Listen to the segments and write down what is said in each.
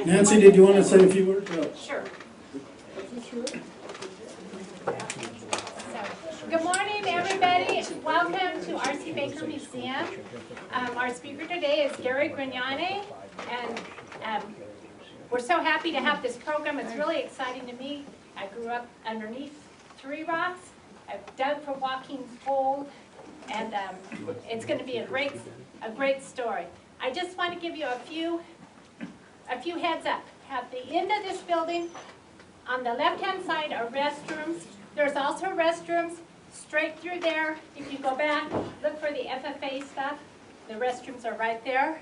Nancy, did you want to say a few words? Sure. Good morning, everybody. Welcome to R.C. Baker Museum. Our speaker today is Gragnani, and we're so happy to have this program. It's really exciting to me. I grew up underneath 3 rocks. I've dug for Joaquin's gold, and it's going to be a great story. I just want to give you a few heads up. At the end of this building, on the left-hand side are restrooms. There's also restrooms straight through there. If you go back, look for the FFA stuff. The restrooms are right there.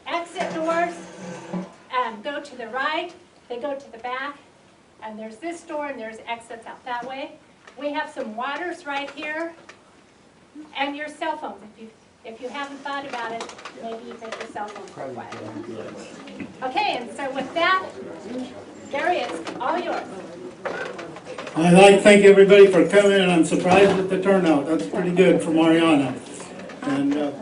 Exit doors go to the right. They go to the back. And there's this door, and there's exits out that way. We have some waters right here. And your cell phones. If you haven't thought about it, maybe you take your cell phone for a while. Okay, and so with that, Gary, it's all yours. I'd like to thank everybody for coming, and I'm surprised at the turnout. That's pretty good for Mariana. And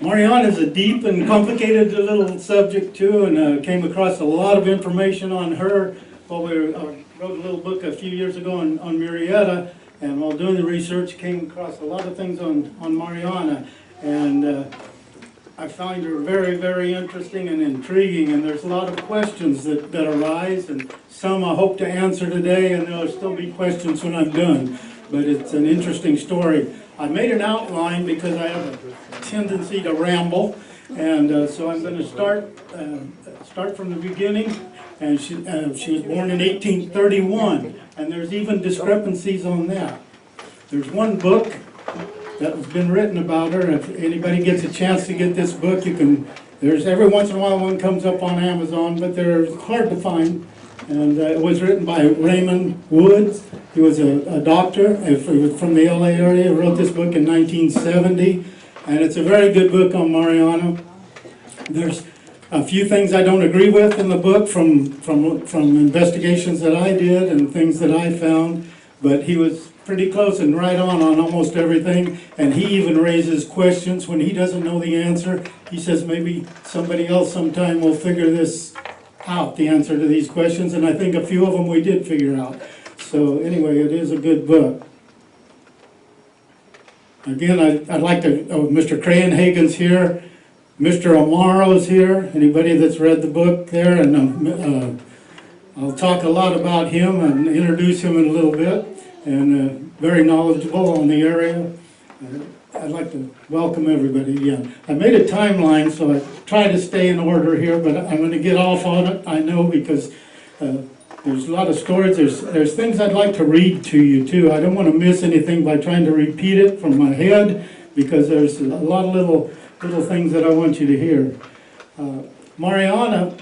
Mariana is a deep and complicated little subject too, and came across a lot of information on her. Well, we wrote a little book a few years ago on Murrieta, and while doing the research, came across a lot of things on Mariana, and I find her very, very interesting and intriguing, and there's a lot of questions that arise, and some I hope to answer today, and there'll still be questions when I'm done, but it's an interesting story. I made an outline because I have a tendency to ramble, and so I'm going to start from the beginning. And she was born in 1831, and there's even discrepancies on that. There's one book that has been written about her. If anybody gets a chance to get this book, there's every once in a while one comes up on Amazon, but they're hard to find. And it was written by Raymond Woods. He was a doctor from the LA area. He wrote this book in 1970, and it's a very good book on Mariana. There's a few things I don't agree with in the book from investigations that I did and things that I found, but he was pretty close and right on almost everything, and he even raises questions when he doesn't know the answer. He says maybe somebody else sometime will figure this out, the answer to these questions, and I think a few of them we did figure out. So anyway, it is a good book. Again, I'd like to, Mr. Crayenhagen's here. Mr. Amaro's here, anybody that's read the book there, and I'll talk a lot about him and introduce him in a little bit, and very knowledgeable on the area. I'd like to welcome everybody again. I made a timeline, so I try to stay in order here, but I'm going to get off on it, I know, because there's a lot of stories. There's things I'd like to read to you, too. I don't want to miss anything by trying to repeat it from my head, because there's a lot of little things that I want you to hear. Mariana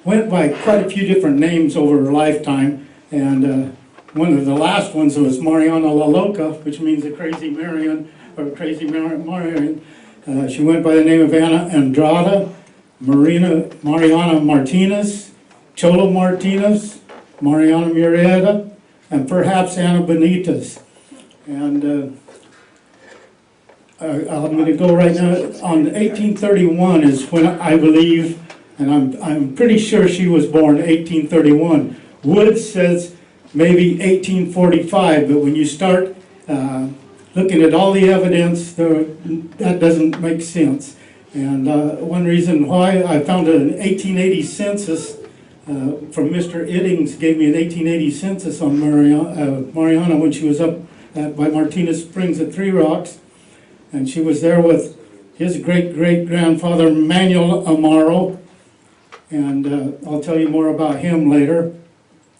went by quite a few different names over her lifetime, and one of the last ones was Mariana La Loca, which means the crazy Marian, or crazy Marian. She went by the name of Ana Andrada, Mariana Martinez, Cholo Martinez, Mariana Murrieta, and perhaps Ana Benitez. And I'm going to go right now. On 1831 is when I believe, and I'm pretty sure she was born 1831. Woods says maybe 1845, but when you start looking at all the evidence, that doesn't make sense. And one reason why, I found an 1880 census from Mr. Iddings, gave me an 1880 census on Mariana when she was up by Martinez Springs at 3 Rocks. And she was there with his great-great-grandfather, Manuel Amaro, and I'll tell you more about him later.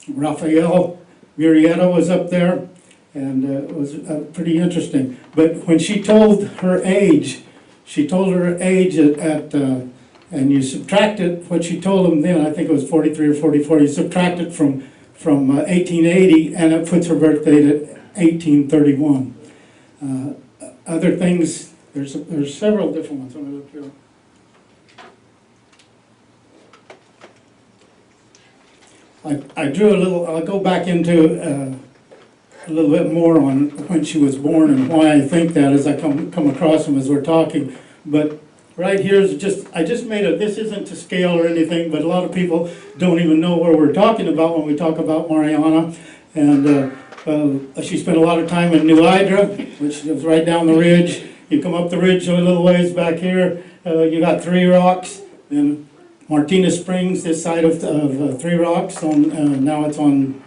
Rafael Murrieta was up there, and it was pretty interesting. But when she told her age and you subtracted what she told him then, I think it was 43 or 44, you subtract it from 1880, and it puts her birth date at 1831. Other things, there's several different ones. I'm going to look here. I drew a little, I'll go back into a little bit more on when she was born and why I think that as I come across them as we're talking. But right here is I just made this isn't to scale or anything, but a lot of people don't even know where we're talking about when we talk about Mariana. And she spent a lot of time in New Hydra, which is right down the ridge. You come up the ridge a little ways back here, you got Three Rocks, and Martinez Springs, this side of Three Rocks. Now it's on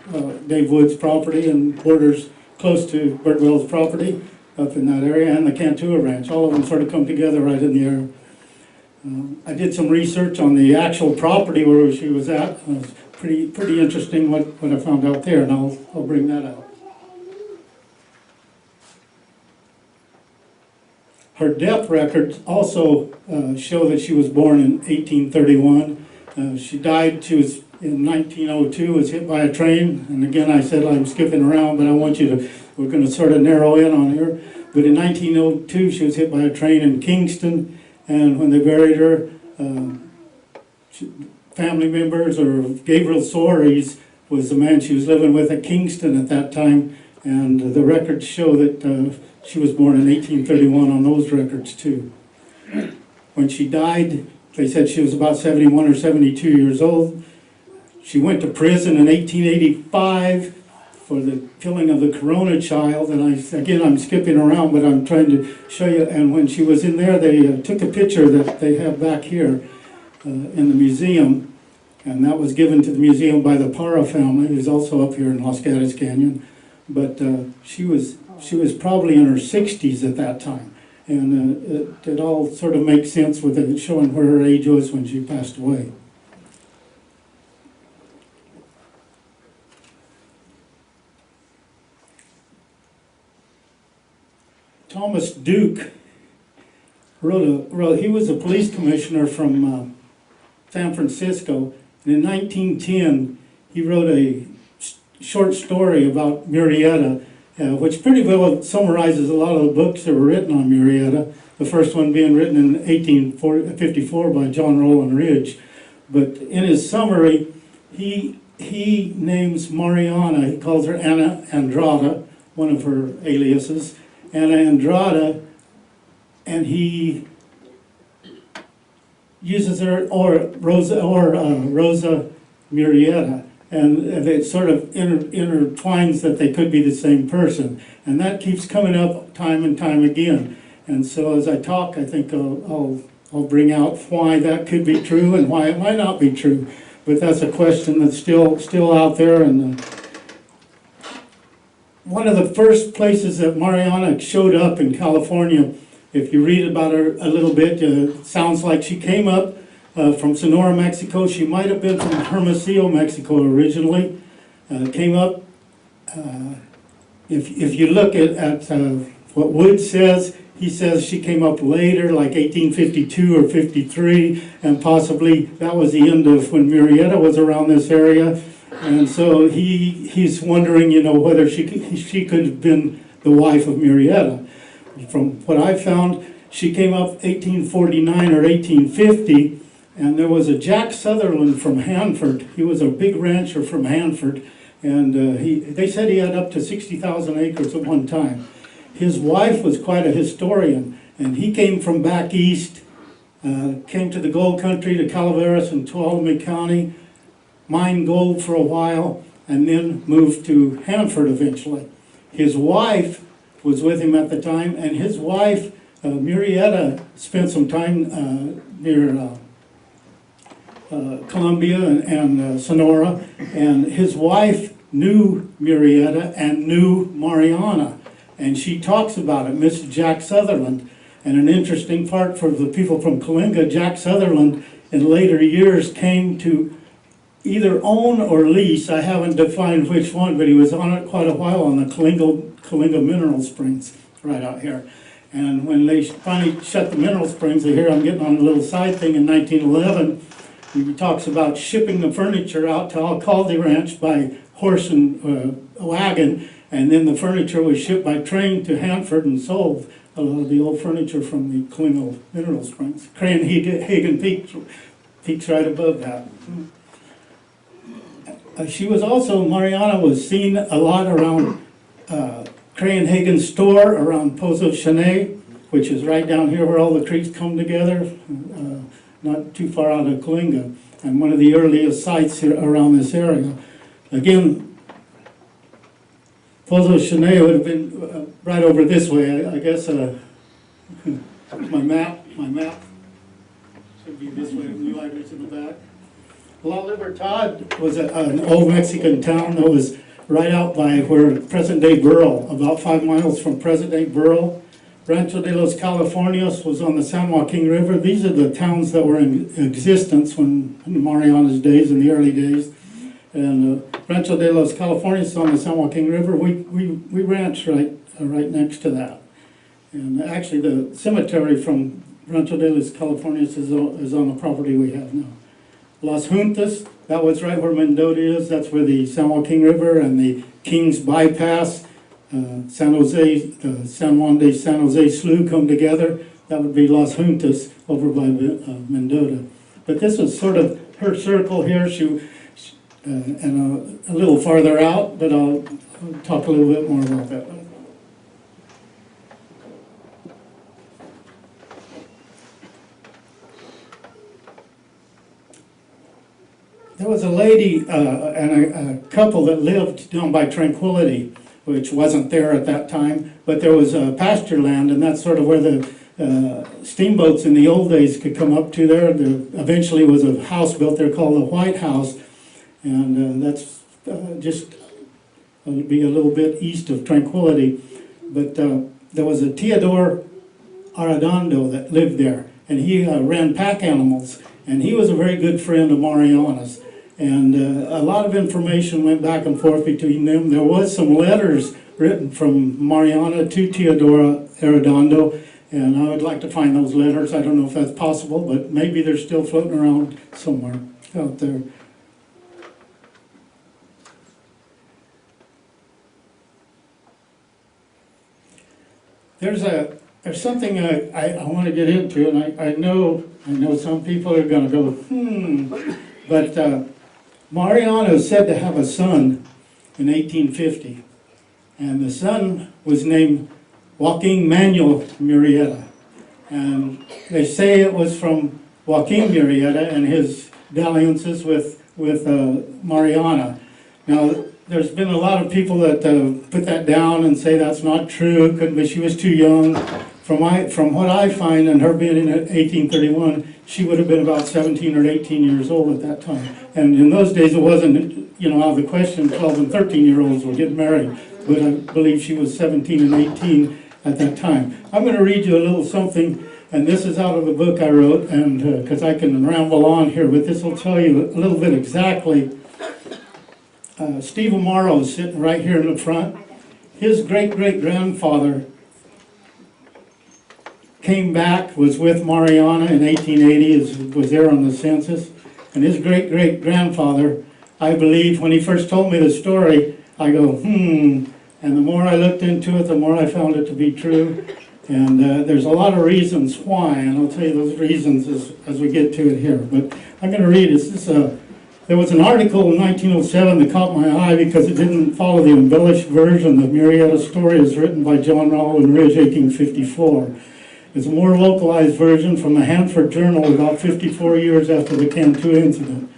Dave Wood's property and borders close to Bert Will's property up in that area, and the Cantua Ranch. All of them sort of come together right in the area. I did some research on the actual property where she was at. It was pretty interesting what I found out there, and I'll bring that out. Her death records also show that she was born in 1831. She died, she was in 1902, was hit by a train. And again, I said I'm skipping around, but I want you to, we're going to sort of narrow in on here. But in 1902, she was hit by a train in Kingston. And when they buried her, family members, or Gabriel Soares was the man she was living with at Kingston at that time. And the records show that she was born in 1831 on those records too. When she died, they said she was about 71 or 72 years old. She went to prison in 1885 for the killing of the Corona child. And I'm skipping around, but I'm trying to show you. And when she was in there, they took a picture that they have back here in the museum. And that was given to the museum by the Parra family, who's also up here in Los Gatos Canyon. But she was probably in her 60s at that time. And it all sort of makes sense with it showing where her age was when she passed away. Thomas Duke he was a police commissioner from San Francisco. And in 1910, he wrote a short story about Murrieta, which pretty well summarizes a lot of the books that were written on Murrieta, the first one being written in 1854 by John Rowland Ridge. But in his summary, he names Mariana, he calls her Anna Andrada, one of her aliases, Anna Andrada, and he uses her, or Rosa Murrieta. And it sort of intertwines that they could be the same person. And that keeps coming up time and time again. And so as I talk, I think I'll bring out why that could be true and why it might not be true. But that's a question that's still out there. And one of the first places that Mariana showed up in California, if you read about her a little bit, it sounds like she came up from Sonora, Mexico. She might have been from Hermosillo, Mexico originally. Came up, if you look at what Wood says, he says she came up later, like 1852 or 53, and possibly that was the end of when Murrieta was around this area. And so he's wondering, whether she could have been the wife of Murrieta. From what I found, she came up 1849 or 1850, and there was a Jack Sutherland from Hanford. He was a big rancher from Hanford, and they said he had up to 60,000 acres at one time. His wife was quite a historian, and he came from back east, came to the gold country, to Calaveras and Tuolumne County, mined gold for a while, and then moved to Hanford eventually. His wife was with him at the time, and his wife, Murrieta, spent some time near Columbia and Sonora, and his wife knew Murrieta and knew Mariana, and she talks about it, Miss Jack Sutherland. And an interesting part for the people from Coalinga, Jack Sutherland in later years came to either own or lease, I haven't defined which one, but he was on it quite a while on the Coalinga Mineral Springs right out here. And when they finally shut the mineral springs, here I'm getting on a little side thing, in 1911, he talks about shipping the furniture out to Alcalde Ranch by horse and wagon, and then the furniture was shipped by train to Hanford and sold. A lot of the old furniture from the Coalinga Mineral Springs. Cranehagen peaks right above that. She was also, Mariana was seen a lot around Cranehagen's store, around Pozo Chanet, which is right down here where all the creeks come together, not too far out of Coalinga, and one of the earliest sites here around this area. Again, Pozo Chene would have been right over this way. I guess my map should be this way. Blue Lighters in the back. La Libertad was an old Mexican town that was right out by where present-day Burl, about 5 miles from present-day Burl. Rancho de los Californios was on the San Joaquin River. These are the towns that were in existence in Mariana's days, in the early days. And Rancho de los Californios on the San Joaquin River, we ranch right next to that. And actually the cemetery from Rancho de los Californios is on the property we have now. Las Juntas, that was right where Mendota is. That's where the San Joaquin River and the Kings Bypass, San Jose, San Juan de San Jose Slough come together. That would be Las Juntas over by Mendota. But this is sort of her circle here. And a little farther out, but I'll talk a little bit more about that. There was a lady and a couple that lived down by Tranquility, which wasn't there at that time, but there was pasture land, and that's sort of where the steamboats in the old days could come up to there. There eventually was a house built there called the White House, and that's just be a little bit east of Tranquility. But there was a Teodor Arredondo that lived there, and he ran pack animals, and he was a very good friend of Mariana's. And a lot of information went back and forth between them. There was some letters written from Mariana to Teodora Arredondo, and I would like to find those letters. I don't know if that's possible, but maybe they're still floating around somewhere out there. There's something I want to get into, and I know some people are going to go, but Mariana is said to have a son in 1850, and the son was named Joaquin Manuel Murrieta, and they say it was from Joaquin Murrieta and his dalliances with Mariana. Now, there's been a lot of people that put that down and say that's not true, couldn't be, she was too young. From what I find, and her being in 1831, she would have been about 17 or 18 years old at that time. And in those days, it wasn't, out of the question, 12 and 13-year-olds would get married. But I believe she was 17 and 18 at that time. I'm going to read you a little something, and this is out of the book I wrote, and because I can ramble on here, but this will tell you a little bit exactly. Steve Amaro is sitting right here in the front. His great-great-grandfather came back, was with Mariana in 1880, was there on the census. And his great-great-grandfather, I believe, when he first told me the story, I go, and the more I looked into it, the more I found it to be true. And there's a lot of reasons why, and I'll tell you those reasons as we get to it here. But I'm going to read this. There was an article in 1907 that caught my eye because it didn't follow the embellished version. The Murrieta story is written by John Rowell and Ridge, 1854. It's a more localized version from the Hanford Journal about 54 years after the Cantua incident.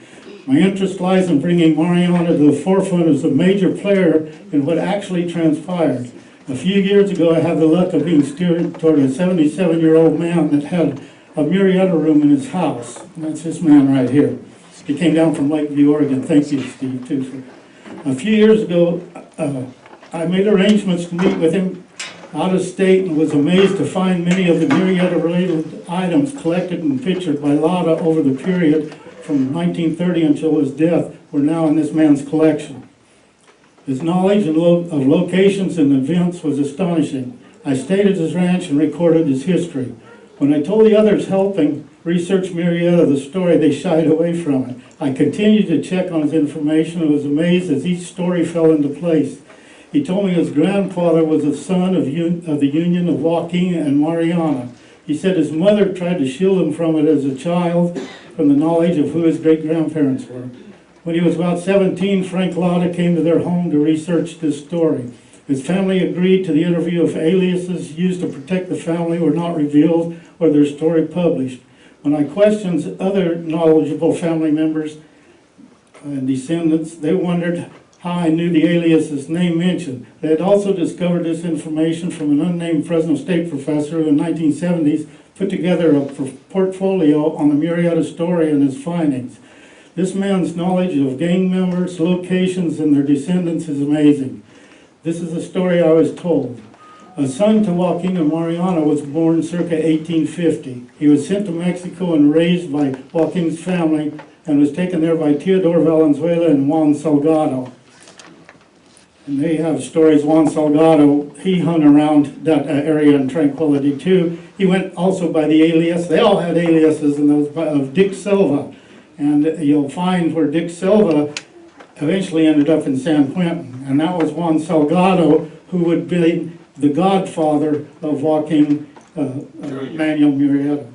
My interest lies in bringing Mariana to the forefront as a major player in what actually transpired. A few years ago, I had the luck of being steered toward a 77-year-old man that had a Murrieta room in his house. And that's this man right here. He came down from Lakeview, Oregon. Thank you, Steve, too. A few years ago, I made arrangements to meet with him out of state and was amazed to find many of the Murrieta-related items collected and pictured by Lauda over the period from 1930 until his death were now in this man's collection. His knowledge of locations and events was astonishing. I stayed at his ranch and recorded his history. When I told the others helping research Murrieta the story, they shied away from it. I continued to check on his information and was amazed as each story fell into place. He told me his grandfather was a son of the union of Joaquin and Mariana. He said his mother tried to shield him from it as a child, from the knowledge of who his great-grandparents were. When he was about 17, Frank Lauda came to their home to research this story. His family agreed to the interview if aliases used to protect the family were not revealed or their story published. When I questioned other knowledgeable family members and descendants, they wondered how I knew the alias's name mentioned. They had also discovered this information from an unnamed Fresno State professor who in the 1970s put together a portfolio on the Murrieta story and his findings. This man's knowledge of gang members, locations, and their descendants is amazing. This is the story I was told. A son to Joaquin and Mariana was born circa 1850. He was sent to Mexico and raised by Joaquin's family and was taken there by Teodor Valenzuela and Juan Salgado. And they have stories. Juan Salgado, he hung around that area in Tranquility too. He went also by the alias. They all had aliases in those of Dick Silva. And you'll find where Dick Silva eventually ended up in San Quentin. And that was Juan Salgado, who would be the godfather of Joaquin Manuel Murrieta.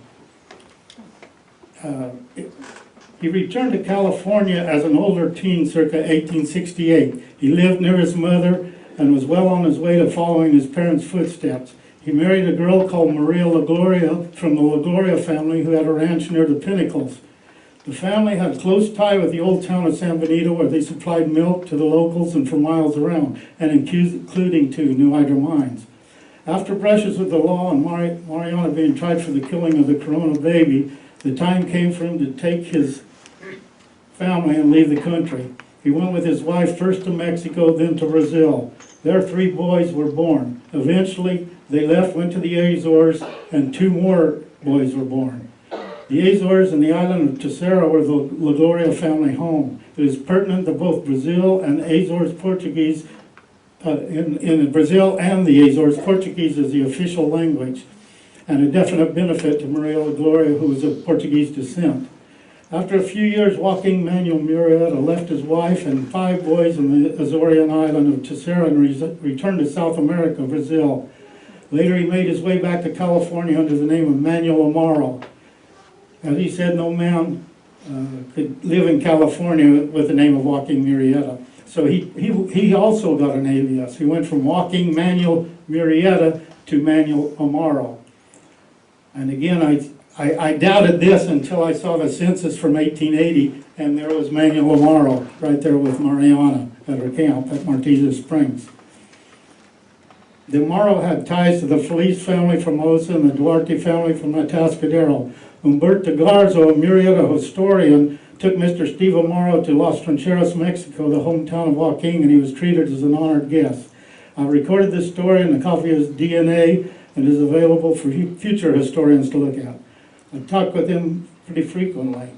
He returned to California as an older teen circa 1868. He lived near his mother and was well on his way to following his parents' footsteps. He married a girl called Maria La Gloria from the La Gloria family who had a ranch near the Pinnacles. The family had a close tie with the old town of San Benito where they supplied milk to the locals and for miles around, and including to New Hydro Mines. After brushes with the law and Mariana being tried for the killing of the Corona baby, the time came for him to take his family and leave the country. He went with his wife first to Mexico, then to Brazil. There 3 boys were born. Eventually, they left, went to the Azores, and 2 more boys were born. The Azores and the island of Terceira were the La Gloria family home. It is pertinent that both Brazil and Azores Portuguese, in Brazil and the Azores, Portuguese is the official language, and a definite benefit to Maria La Gloria, who was of Portuguese descent. After a few years, Joaquin Manuel Murrieta left his wife and 5 boys in the Azorean island of Terceira and returned to South America, Brazil. Later, he made his way back to California under the name of Manuel Amaro. As he said, no man could live in California with the name of Joaquin Murrieta. So he also got an alias. He went from Joaquin Manuel Murrieta to Manuel Amaro. And again, I doubted this until I saw the census from 1880, and there was Manuel Amaro right there with Mariana at her camp at Martínez Springs. The Amaro had ties to the Feliz family from Osa and the Duarte family from Atascadero. Humberto Garza, a Murrieta historian, took Mr. Steve Amaro to Las Trincheras, Mexico, the hometown of Joaquin, and he was treated as an honored guest. I recorded this story in a copy of his DNA and is available for future historians to look at. I talk with him pretty frequently.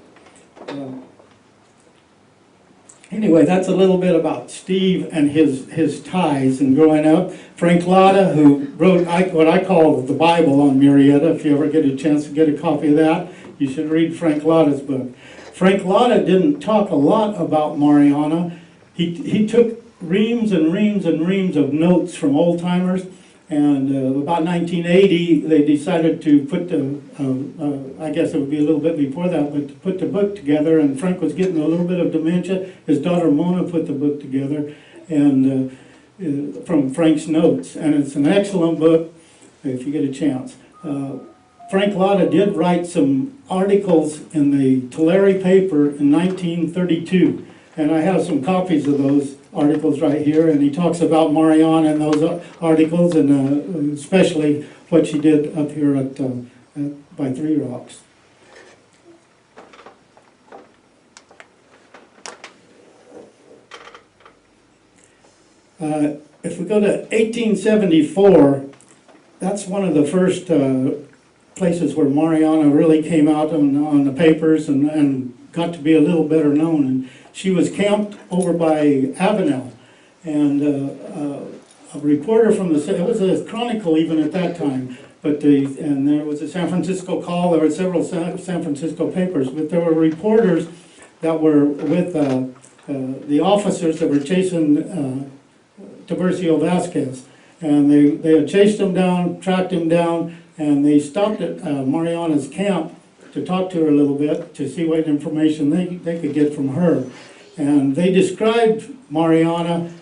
Anyway, that's a little bit about Steve and his ties and growing up. Frank Latta, who wrote what I call the Bible on Murrieta. If you ever get a chance to get a copy of that, you should read Frank Latta's book. Frank Latta didn't talk a lot about Mariana. He took reams and reams and reams of notes from old-timers, and about 1980, they decided to put the, I guess it would be a little bit before that, but to put the book together, and Frank was getting a little bit of dementia. His daughter Mona put the book together, and from Frank's notes, and it's an excellent book if you get a chance. Frank Latta did write some articles in the Tulare paper in 1932, and I have some copies of those articles right here, and he talks about Mariana in those articles, and especially what she did up here at by Three Rocks. If we go to 1874, that's one of the first places where Mariana really came out on the papers and got to be a little better known. And she was camped over by Avenel, and a reporter from it was a Chronicle even at that time, but and there was a San Francisco Call. There were several San Francisco papers, but there were reporters that were with the officers that were chasing Tiburcio Vasquez, and they had chased him down, tracked him down, and they stopped at Mariana's camp to talk to her a little bit to see what information they could get from her. And they described Mariana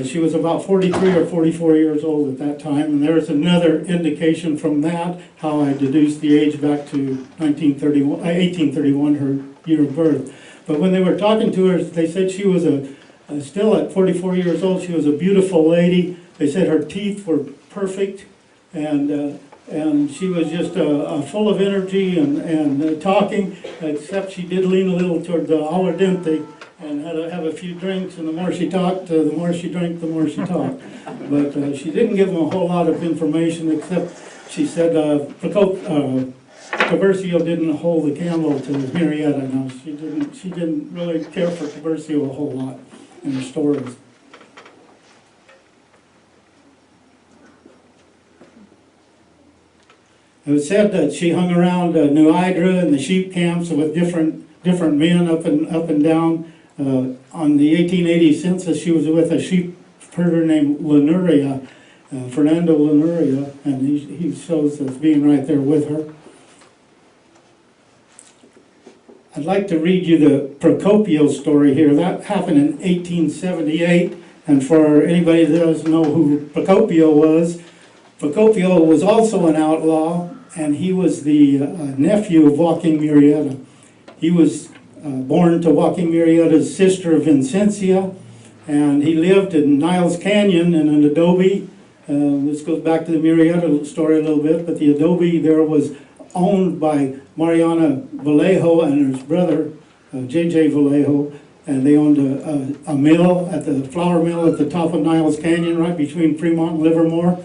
She was about 43 or 44 years old at that time, and there's another indication from that, how I deduced the age back to 1831, her year of birth. But when they were talking to her, they said she was still at 44 years old, she was a beautiful lady. They said her teeth were perfect, and she was just full of energy and talking, except she did lean a little toward the al dente and had to have a few drinks, and the more she talked, the more she drank, the more she talked. But she didn't give them a whole lot of information, except she said Tiburcio didn't hold the candle to Murrieta. No, she didn't really care for Tiburcio a whole lot in her stories. It was said that she hung around New Hydra and the sheep camps with different men up and down. On the 1880 census, she was with a sheep herder named Lenuria, Fernando Lenuria, and he shows as being right there with her. I'd like to read you the Procopio story here. That happened in 1878, and for anybody that doesn't know who Procopio was also an outlaw, and he was the nephew of Joaquin Murrieta. He was born to Joaquin Murrieta's sister Vincencia, and he lived in Niles Canyon in an adobe. This goes back to the Murrieta story a little bit, but the adobe there was owned by Mariana Vallejo and his brother, J.J. Vallejo, and they owned a mill, the flour mill at the top of Niles Canyon, right between Fremont and Livermore.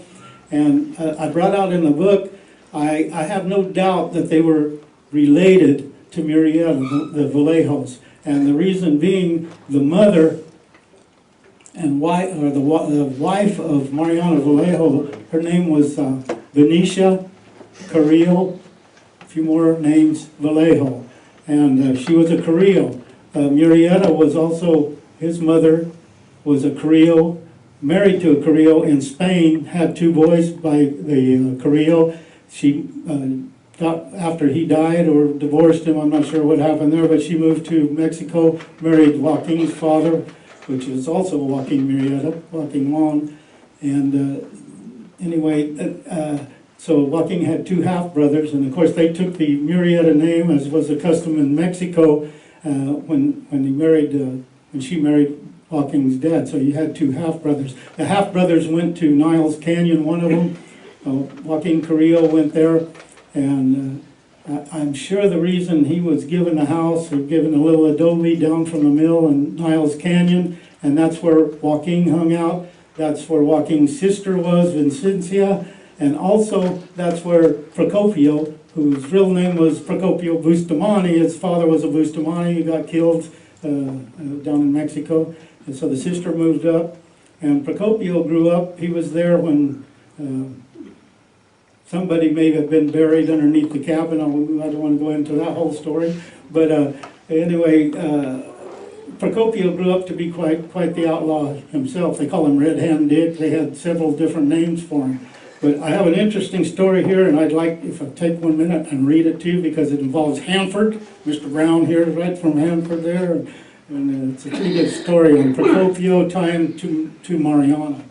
And I brought out in the book, I have no doubt that they were related to Murrieta, the Vallejos. And the reason being, the mother and the wife of Mariana Vallejo, her name was Benicia Carrillo, a few more names, Vallejo. And she was a Carrillo. Murrieta was also, his mother was a Carrillo, married to a Carrillo in Spain, had two boys by the Carrillo. She after he died or divorced him, I'm not sure what happened there, but she moved to Mexico, married Joaquin's father, which is also Joaquin Murrieta, Joaquin Long. And anyway, so Joaquin had two half-brothers, and of course they took the Murrieta name, as was the custom in Mexico when she married Joaquin's dad. So you had two half-brothers. The half-brothers went to Niles Canyon, one of them. Joaquin Carrillo went there, and I'm sure the reason he was given a house or given a little adobe down from the mill in Niles Canyon, and that's where Joaquin hung out. That's where Joaquin's sister was, Vincencia, and also that's where Procopio, whose real name was Procopio Bustamante, his father was a Bustamante, he got killed down in Mexico. And so the sister moved up, and Procopio grew up. He was there when somebody may have been buried underneath the cabin. I don't want to go into that whole story. But anyway, Procopio grew up to be quite the outlaw himself. They call him Red Hand Dick. They had several different names for him. But I have an interesting story here, and I'd like, if I take 1 minute and read it to you, because it involves Hanford. Mr. Brown here is right from Hanford there. And it's a pretty good story on Procopio tying to Mariana.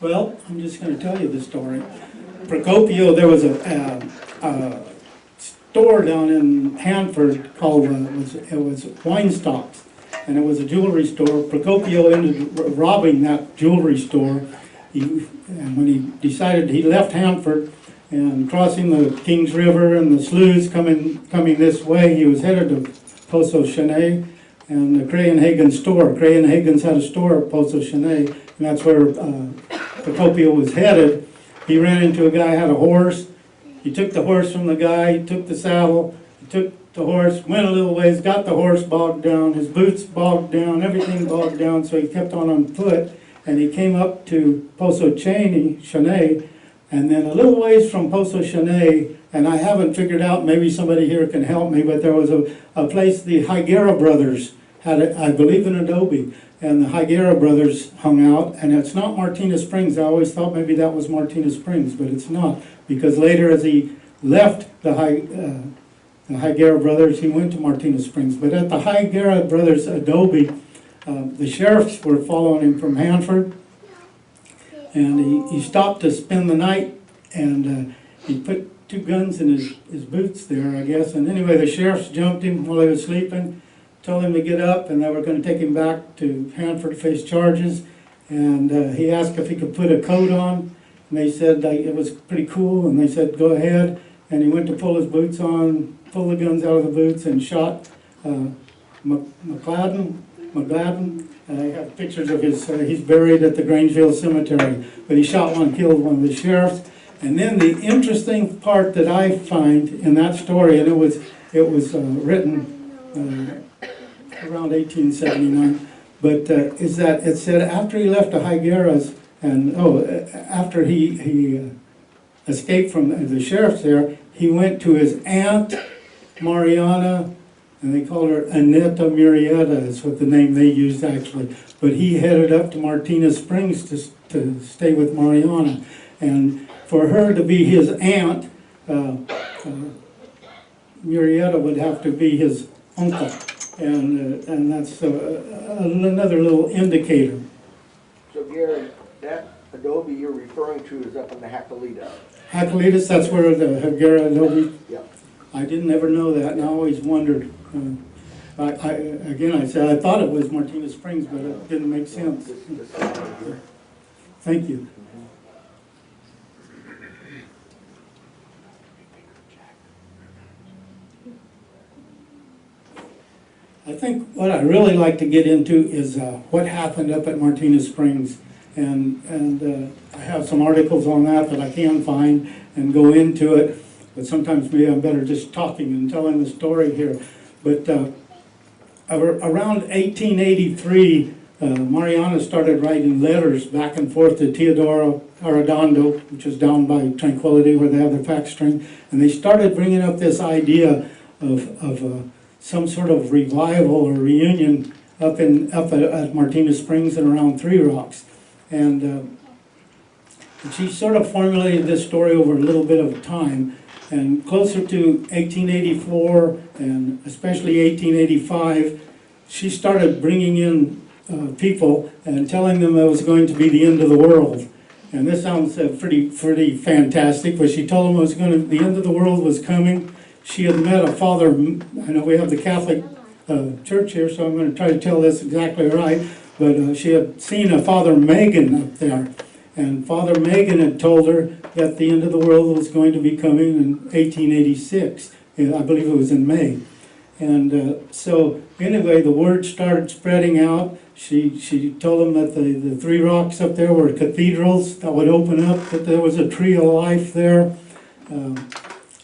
Well, I'm just going to tell you the story. Procopio, there was a store down in Hanford called, it was Weinstock's, and it was a jewelry store. Procopio ended up robbing that jewelry store, and when he decided, he left Hanford and crossing the Kings River and the sloughs coming this way, he was headed to Pozo Chenet and the Crayenhagen store. Crayenhagen's had a store at Pozo Chenet, and that's where Procopio was headed. He ran into a guy who had a horse. He took the horse from the guy, he took the saddle, took the horse, went a little ways, got the horse bogged down, his boots bogged down, everything bogged down, so he kept on foot, and he came up to Poso Chaney, and then a little ways from Poso Chaney, and I haven't figured out, maybe somebody here can help me, but there was a place the Higuera brothers had, I believe, an adobe, and the Higuera brothers hung out, and it's not Martinez Springs. I always thought maybe that was Martinez Springs, but it's not, because later as he left the Higuera brothers, he went to Martinez Springs. But at the Higuera brothers adobe, the sheriffs were following him from Hanford, and he stopped to spend the night, and he put 2 guns in his boots there, I guess. And anyway, the sheriffs jumped him while he was sleeping, told him to get up, and they were going to take him back to Hanford to face charges. And he asked if he could put a coat on, and they said it was pretty cool, and they said, go ahead. And he went to pull his boots on, pull the guns out of the boots, and shot McGladden. I have pictures of he's buried at the Grangeville Cemetery. But he shot one, killed one of the sheriffs. And then the interesting part that I find in that story, and it was written around 1879, but is that it said after he left the Higueras, and after he escaped from the sheriff's there, he went to his aunt Mariana, and they called her Aneta Murrieta, is what the name they used actually. But he headed up to Martinez Springs to stay with Mariana. And for her to be his aunt, Murrieta would have to be his uncle. And that's another little indicator. So Gary, that adobe you're referring to is up in the Hackalitas. Hackalitas, that's where the Higuera adobe. Yeah. I didn't ever know that, and I always wondered. I said I thought it was Martinez Springs, but it didn't make sense. Thank you. I think what I really like to get into is what happened up at Martinez Springs, and I have some articles on that I can find and go into it. But sometimes maybe I'm better just talking and telling the story here. But around 1883, Mariana started writing letters back and forth to Teodoro Arredondo, which is down by Tranquility where they have their fax string, and they started bringing up this idea of some sort of revival or reunion up at Martinez Springs and around Three Rocks. And she sort of formulated this story over a little bit of time. And closer to 1884, and especially 1885, she started bringing in people and telling them it was going to be the end of the world. And this sounds pretty fantastic, but she told them the end of the world was coming. She had met a father, I know we have the Catholic church here, so I'm going to try to tell this exactly right, but she had seen a Father Megan up there. And Father Megan had told her that the end of the world was going to be coming in 1886. I believe it was in May. And so anyway, the word started spreading out. She told them that the Three Rocks up there were cathedrals that would open up, that there was a tree of life there.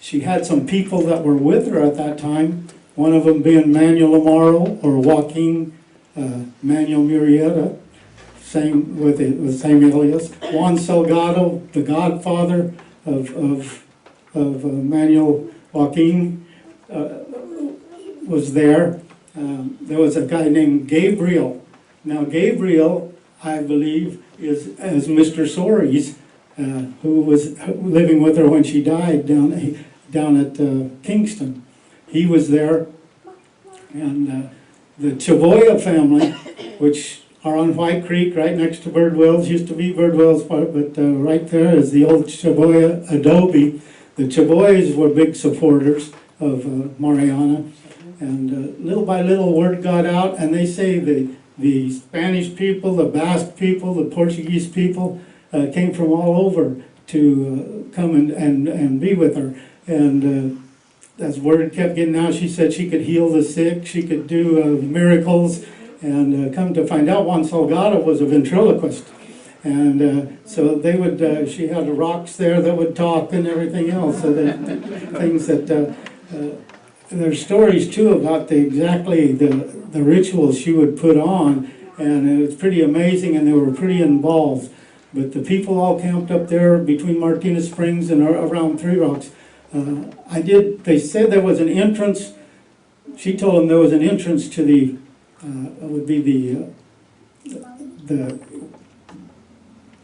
She had some people that were with her at that time, one of them being Manuel Amaro or Joaquin Manuel Murrieta. Same with the same alias. Juan Salgado, the godfather of Manuel Joaquin, was there. There was a guy named Gabriel. Now Gabriel, I believe, is Mr. Soares, who was living with her when she died down at Kingston. He was there, and the Chavoya family, which are on White Creek, right next to Birdwells. Used to be Birdwells, but right there is the old Chavoya adobe. The Chavoyas were big supporters of Mariana, and little by little word got out, and they say the Spanish people, the Basque people, the Portuguese people came from all over to come and be with her. And as word kept getting out, she said she could heal the sick, she could do miracles. And come to find out, Juan Salgado was a ventriloquist. And so they would, she had rocks there that would talk and everything else. So things that there's stories too about exactly the rituals she would put on, and it was pretty amazing, and they were pretty involved. But the people all camped up there between Martinez Springs and around Three Rocks. They said there was an entrance. She told them there was an entrance to the, would be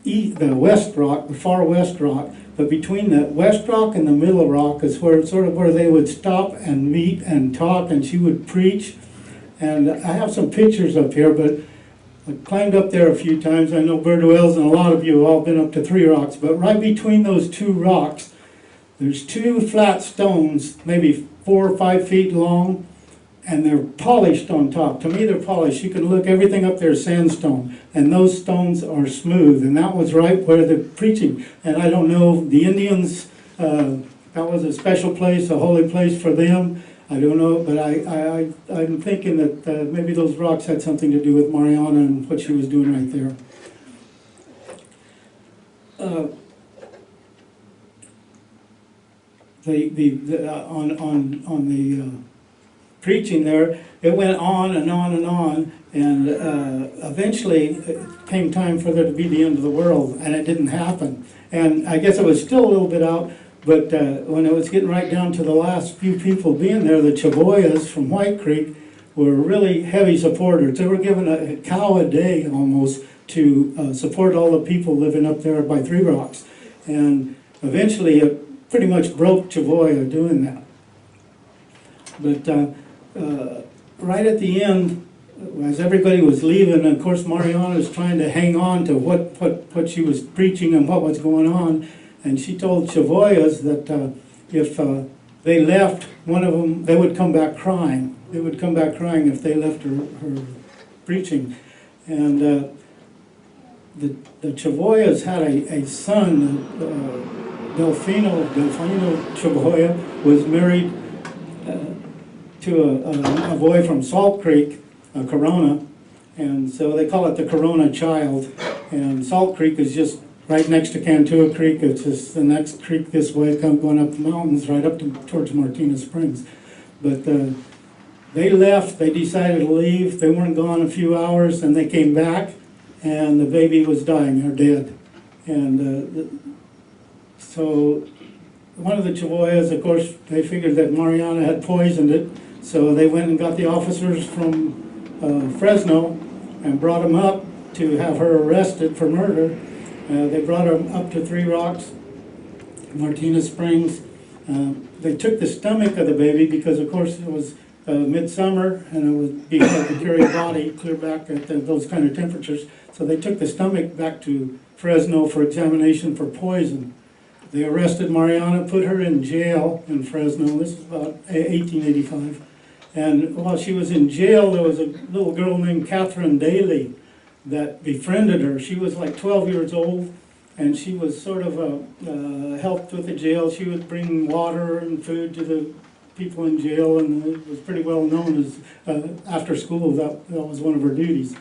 the West Rock, the far West Rock. But between the West Rock and the Middle Rock is where sort of where they would stop and meet and talk, and she would preach. And I have some pictures up here, but I climbed up there a few times. I know Bird Wells and a lot of you have all been up to Three Rocks, but right between those two rocks, there's two flat stones, maybe 4 or 5 feet long, and they're polished on top. To me, they're polished. You can look, everything up there is sandstone, and those stones are smooth, and that was right where the preaching. And I don't know, the Indians, that was a special place, a holy place for them. I don't know, but I'm thinking that maybe those rocks had something to do with Mariana and what she was doing right there. On the preaching there, it went on and on and on, and eventually it came time for there to be the end of the world, and it didn't happen. And I guess it was still a little bit out. But when it was getting right down to the last few people being there, the Chavoyas from White Creek were really heavy supporters. They were given a cow a day almost to support all the people living up there by Three Rocks. And eventually it pretty much broke Chavoya doing that. But right at the end, as everybody was leaving, and of course Mariana was trying to hang on to what she was preaching and what was going on. And she told Chavoyas that if they left, one of them, they would come back crying. They would come back crying if they left her preaching. And the Chavoyas had a son, Delfino Chavoya, was married to a boy from Salt Creek, Corona. And so they call it the Corona child. And Salt Creek is just right next to Cantua Creek. It's just the next creek this way, going up the mountains, right up towards Martinez Springs. But they left, they decided to leave. They weren't gone a few hours, and they came back, and the baby was dying, or dead. And so one of the Chavoyas, of course, they figured that Mariana had poisoned it, so they went and got the officers from Fresno and brought them up to have her arrested for murder. They brought her up to Three Rocks, Martinez Springs. They took the stomach of the baby because, of course, it was midsummer and it would be hard to carry a body clear back at those kind of temperatures. So they took the stomach back to Fresno for examination for poison. They arrested Mariana, put her in jail in Fresno. This is about 1885. And while she was in jail, there was a little girl named Catherine Daly that befriended her. She was like 12 years old, and she was sort of helped with the jail. She would bring water and food to the people in jail, and it was pretty well known as after school that was one of her duties.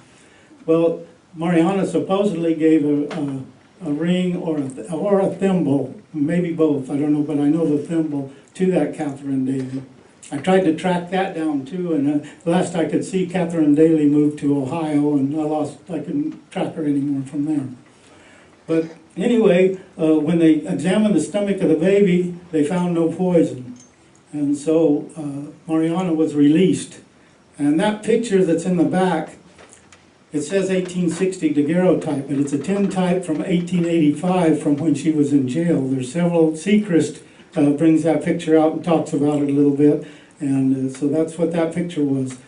Well, Mariana supposedly gave a ring or a thimble, maybe both, I don't know, but I know the thimble, to that Catherine Daly. I tried to track that down too, and last I could see, Catherine Daly moved to Ohio, and I couldn't track her anymore from there. But anyway, when they examined the stomach of the baby, they found no poison. And so Mariana was released. And that picture that's in the back, it says 1860 daguerreotype, but it's a tintype from 1885 from when she was in jail. There's several, Seacrest brings that picture out and talks about it a little bit. And so that's what that picture was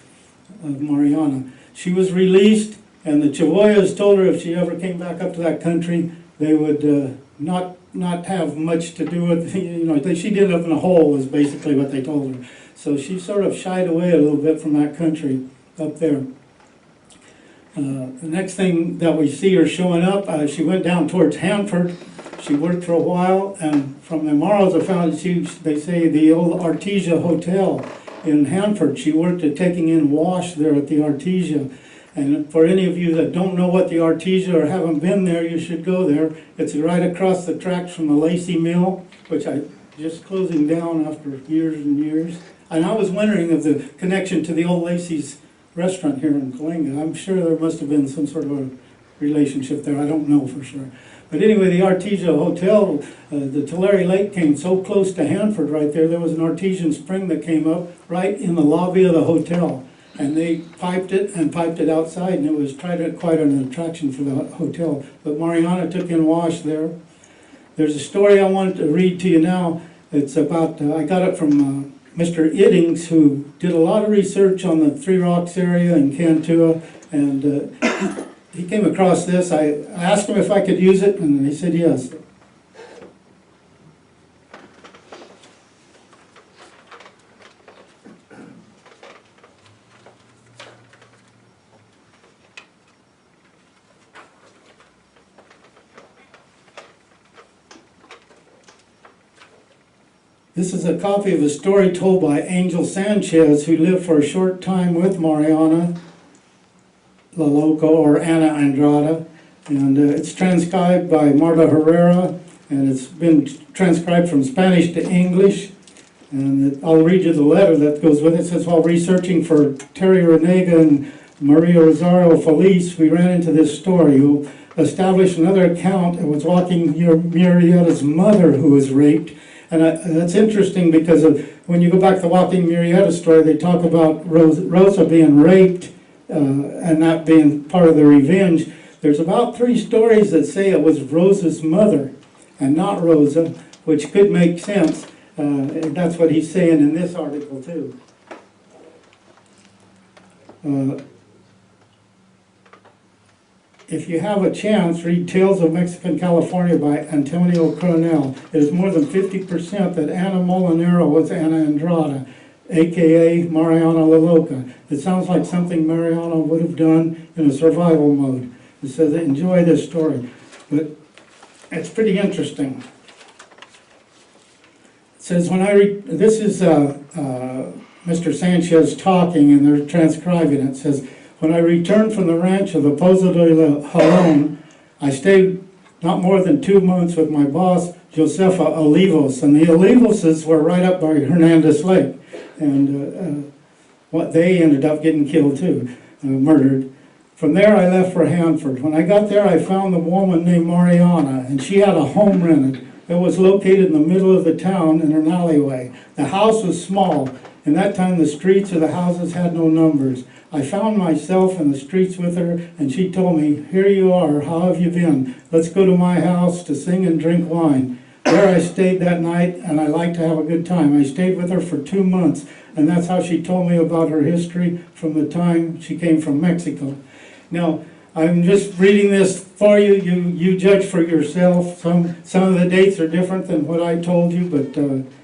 of Mariana. She was released, and the Chavoyas told her if she ever came back up to that country, they would not have much to do with, she'd end up in a hole is basically what they told her. So she sort of shied away a little bit from that country up there. The next thing that we see her showing up, she went down towards Hanford. She worked for a while, and from the Morrows I found they say the old Artesia Hotel in Hanford. She worked at taking in wash there at the Artesia. And for any of you that don't know what the Artesia or haven't been there, you should go there. It's right across the tracks from the Lacey Mill, which I just closing down after years and years. And I was wondering of the connection to the old Lacey's restaurant here in Calinga. I'm sure there must have been some sort of a relationship there. I don't know for sure. But anyway, the Artesia Hotel, the Tulare Lake came so close to Hanford right there. There was an artesian spring that came up right in the lobby of the hotel. And they piped it outside, and it was quite an attraction for the hotel. But Mariana took in wash there. There's a story I wanted to read to you now. It's about, I got it from Mr. Iddings, who did a lot of research on the Three Rocks area in Cantua, and he came across this. I asked him if I could use it, and he said yes. This is a copy of a story told by Angel Sanchez, who lived for a short time with Mariana La Loca, or Ana Andrada, and it's transcribed by Marta Herrera, and it's been transcribed from Spanish to English. And I'll read you the letter that goes with it. It says, while researching for Terry Renega and Maria Rosario Feliz, we ran into this story, who established another account. It was Joaquin Murrieta's mother who was raped. And that's interesting because when you go back to the Joaquin Murrieta story, they talk about Rosa being raped and that being part of the revenge. There's about 3 stories that say it was Rosa's mother and not Rosa, which could make sense. And that's what he's saying in this article too. If you have a chance, read Tales of Mexican California by Antonio Coronel. It is more than 50% that Ana Molinero was Ana Andrada, a.k.a. Mariana La Loca. It sounds like something Mariana would have done in a survival mode. It says, enjoy this story. But it's pretty interesting. It says, this is Mr. Sanchez talking, and they're transcribing it. It says, when I returned from the ranch of the Pozo de la Jalón, I stayed not more than 2 months with my boss, Josefa Olivos, and the Olivoses were right up by Hernandez Lake, and they ended up getting killed too, murdered. From there I left for Hanford. When I got there, I found a woman named Mariana, and she had a home rented. It was located in the middle of the town in an alleyway. The house was small. In that time, the streets of the houses had no numbers. I found myself in the streets with her, and she told me, here you are, how have you been? Let's go to my house to sing and drink wine. There I stayed that night, and I liked to have a good time. I stayed with her for 2 months, and that's how she told me about her history from the time she came from Mexico. Now, I'm just reading this for you. You judge for yourself. Some of the dates are different than what I told you, but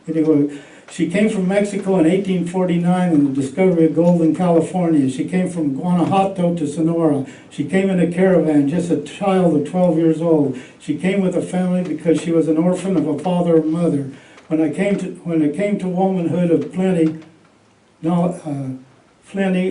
anyway. She came from Mexico in 1849 in the discovery of gold in California. She came from Guanajuato to Sonora. She came in a caravan, just a child of 12 years old. She came with a family because she was an orphan of a father and mother. When it came to womanhood of plenty,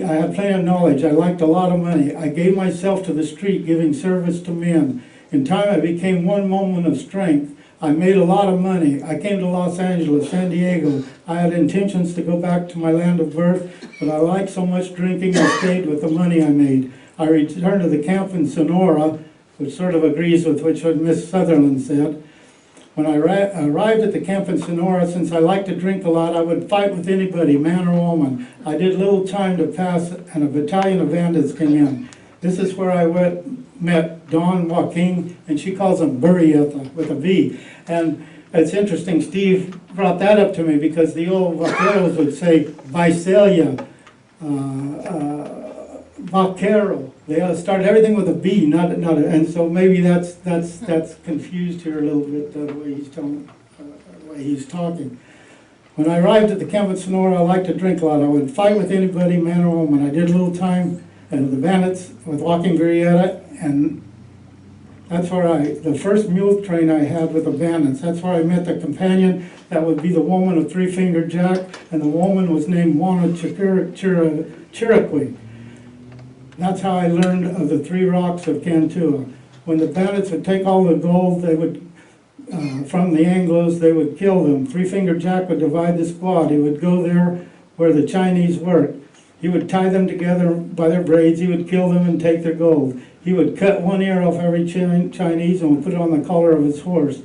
I had plenty of knowledge. I liked a lot of money. I gave myself to the street, giving service to men. In time, I became one moment of strength. I made a lot of money. I came to Los Angeles, San Diego. I had intentions to go back to my land of birth, but I liked so much drinking, I stayed with the money I made. I returned to the camp in Sonora, which sort of agrees with what Miss Sutherland said. When I arrived at the camp in Sonora, since I liked to drink a lot, I would fight with anybody, man or woman. I did little time to pass, and a battalion of bandits came in. This is where I met Don Joaquin, and she calls him Murrieta with a V. And it's interesting, Steve brought that up to me because the old vaqueros would say Visalia, vaquero. They started everything with a B, not a, and so maybe that's confused here a little bit the way he's talking. When I arrived at the camp in Sonora, I liked to drink a lot. I would fight with anybody, man or woman. I did a little time and the bandits with Joaquin Murrieta, and that's where the first mule train I had with the bandits, that's where I met the companion. That would be the woman of Three Finger Jack, and the woman was named Juana Chiriqui. That's how I learned of the Three Rocks of Cantua. When the bandits would take all the gold, they would from the Anglos, they would kill them. Three Finger Jack would divide the squad. He would go there where the Chinese worked. He would tie them together by their braids, he would kill them and take their gold. He would cut one ear off every Chinese and would put it on the collar of his horse.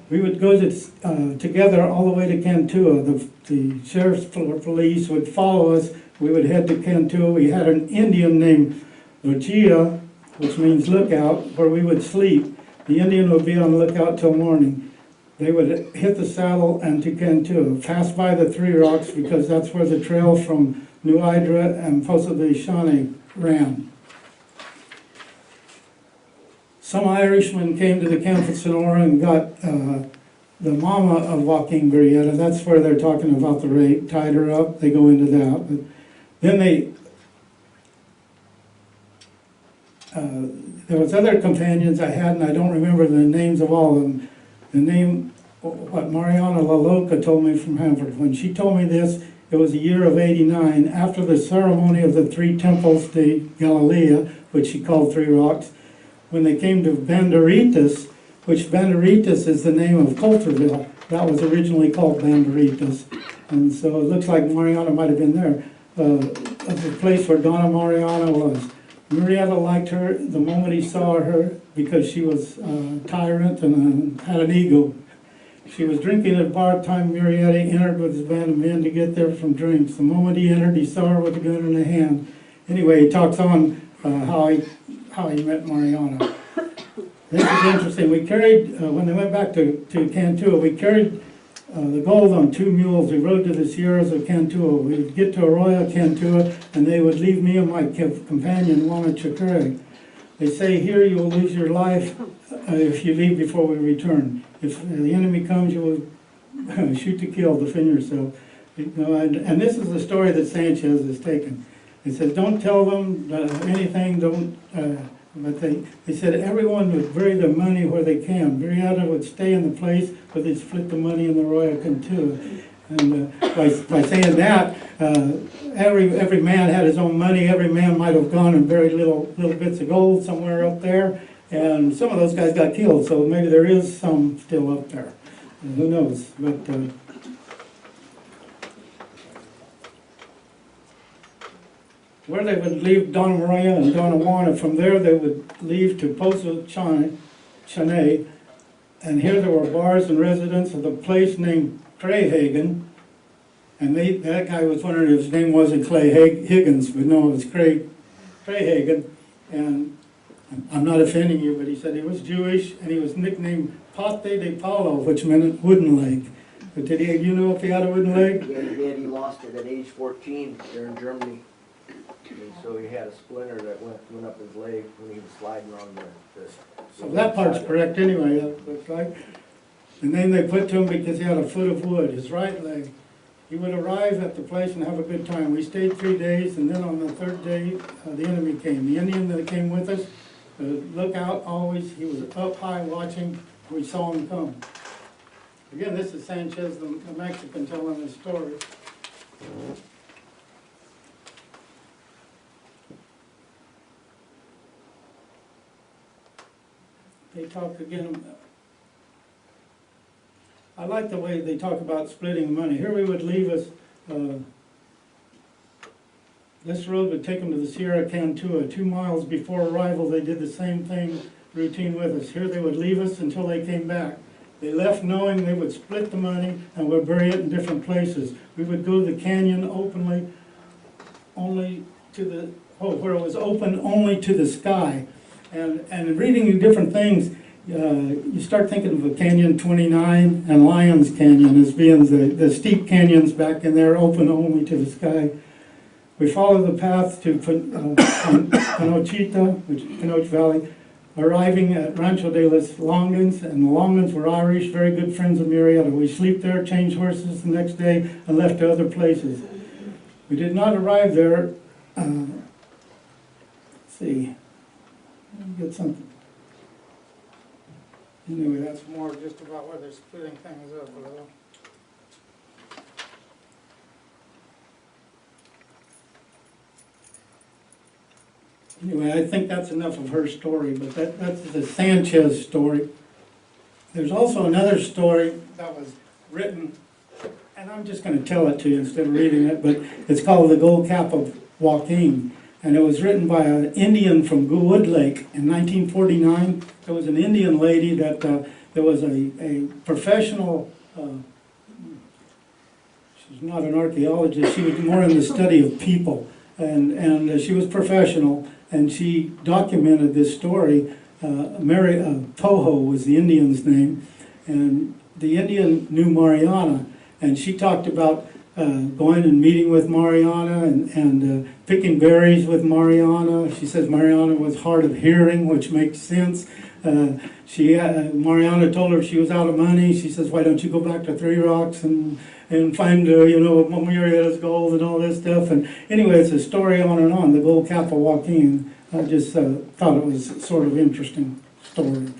We would go together all the way to Cantua. The sheriff's police would follow us. We would head to Cantua. We had an Indian named Vajia, which means lookout, where we would sleep. The Indian would be on lookout till morning. They would hit the saddle and to Cantua, pass by the Three Rocks because that's where the trail from New Hydra and Pozo de Shani ran. Some Irishmen came to the camp at Sonora and got the mama of Joaquin Murrieta. That's where they're talking about the rape. Tied her up. They go into that. But then there was other companions I had, and I don't remember the names of all of them. The name, what Mariana La Loca told me from Hanford. When she told me this, it was the year of '89, after the ceremony of the three temples de Galilea, which she called Three Rocks, when they came to Banderitas, which Banderitas is the name of Coulterville. That was originally called Banderitas. And so it looks like Mariana might have been there. The place where Donna Mariana was. Murrieta liked her the moment he saw her because she was a tyrant and had an ego. She was drinking at bar time. Murrieta entered with his band of men to get there from drinks. The moment he entered, he saw her with a gun in her hand. Anyway, he talks on how he met Mariana. This is interesting. We carried, when they went back to Cantua, we carried the gold on 2 mules. We rode to the Sierras of Cantua. We would get to Arroyo Cantua, and they would leave me and my companion, Juana Chacre. They say, here you will lose your life if you leave before we return. If the enemy comes, you will shoot to kill, defend yourself. You know, and this is the story that Sanchez has taken. He says, don't tell them anything, but they said everyone would bury their money where they can. Murrieta would stay in the place where they split the money in the Arroyo Cantua. And by saying that, every man had his own money. Every man might have gone and buried little bits of gold somewhere up there. And some of those guys got killed, so maybe there is some still up there. Who knows? But where they would leave Donna Maria and Donna Juana, from there they would leave to Pozo Chane, and here there were bars and residents of the place named Crayhagen, and that guy was wondering if his name wasn't Clay Higgins, but no, it was Crayhagen, and I'm not offending you, but he said he was Jewish, and he was nicknamed Pate de Palo, which meant wooden leg. But you know if he had a wooden leg? Yeah, he did. He lost it at age 14 there in Germany. And so he had a splinter that went up his leg when he was sliding on the So that part's correct anyway, that looks like. The name they put to him because he had a foot of wood, his right leg. He would arrive at the place and have a good time. We stayed 3 days, and then on the 3rd day, the enemy came. The Indian that came with us, lookout always, he was up high watching. We saw him come. Again, this is Sanchez, the Mexican, telling his story. They talk again. I like the way they talk about splitting the money. Here we would leave us, this road would take them to the Sierra Cantua. 2 miles before arrival, they did the same thing, routine with us. Here they would leave us until they came back. They left knowing they would split the money and would bury it in different places. We would go to the canyon openly, only to the, where it was open only to the sky. And reading different things, you start thinking of a Canyon 29 and Lions Canyon as being the steep canyons back in there, open only to the sky. We followed the path to Panochita, which is Panoch Valley, arriving at Rancho de los Longans, and the Longans were Irish, very good friends of Murrieta. We slept there, changed horses the next day, and left to other places. We did not arrive there, let's see, let me get something. Anyway, that's more just about where they're splitting things up a little. Anyway, I think that's enough of her story, but that's the Sanchez story. There's also another story that was written and I'm just going to tell it to you instead of reading it, but it's called The Gold Cap of Joaquin. And it was written by an Indian from Wood Lake in 1949. There was an Indian lady that there was a professional, she's not an archaeologist, she was more in the study of people. And she was professional, and she documented this story. Toho was the Indian's name, and the Indian knew Mariana, and she talked about going and meeting with Mariana and picking berries with Mariana. She says Mariana was hard of hearing, which makes sense. Mariana told her she was out of money. She says, why don't you go back to Three Rocks and find, Murrieta's gold and all this stuff. And anyway, it's a story on and on, the gold cap of Joaquin. I just thought it was sort of interesting story.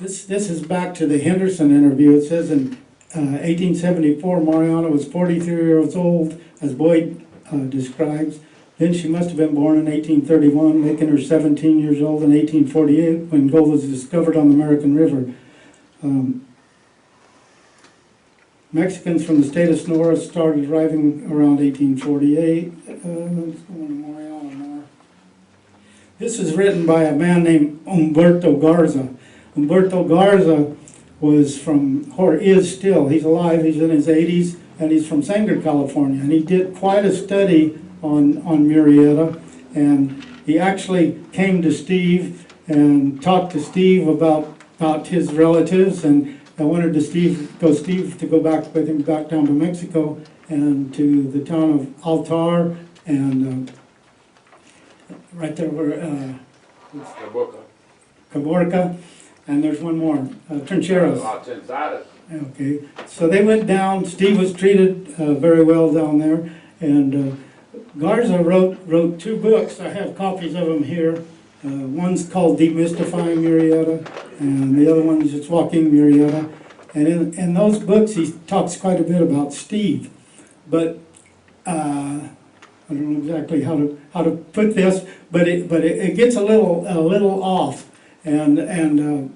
This is back to the Henderson interview. It says in 1874, Mariana was 43 years old, as Boyd describes. Then she must have been born in 1831, making her 17 years old in 1848 when gold was discovered on the American River. Mexicans from the state of Sonora started arriving around 1848. Let's go on Mariana more. This is written by a man named Humberto Garza. Humberto Garza was from, or is still, he's alive, he's in his 80s, and he's from Sanger, California. And he did quite a study on Murrieta, and he actually came to Steve and talked to Steve about his relatives, and I wanted to Steve to go back with him back down to Mexico and to the town of Altar, and right there where Caborca. And there's one more, Trincheras. Okay, so they went down. Steve was treated very well down there, and Garza wrote two books. I have copies of them here. One's called Demystifying Murrieta, and the other one is just Joaquin Murrieta. And in those books, he talks quite a bit about Steve, but I don't know exactly how to put this, but it gets a little off, and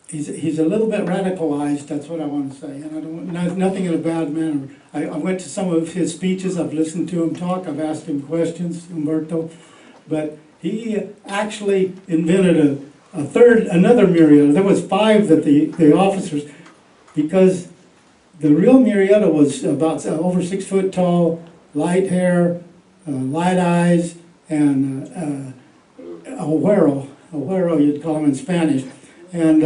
he's a little bit radicalized. That's what I want to say, and I don't nothing in a bad manner. I went to some of his speeches. I've listened to him talk. I've asked him questions, Humberto, but he actually invented another Murrieta. There was five that the officers, because the real Murrieta was about over 6 foot tall, light hair, light eyes, and a güero you'd call him in Spanish. And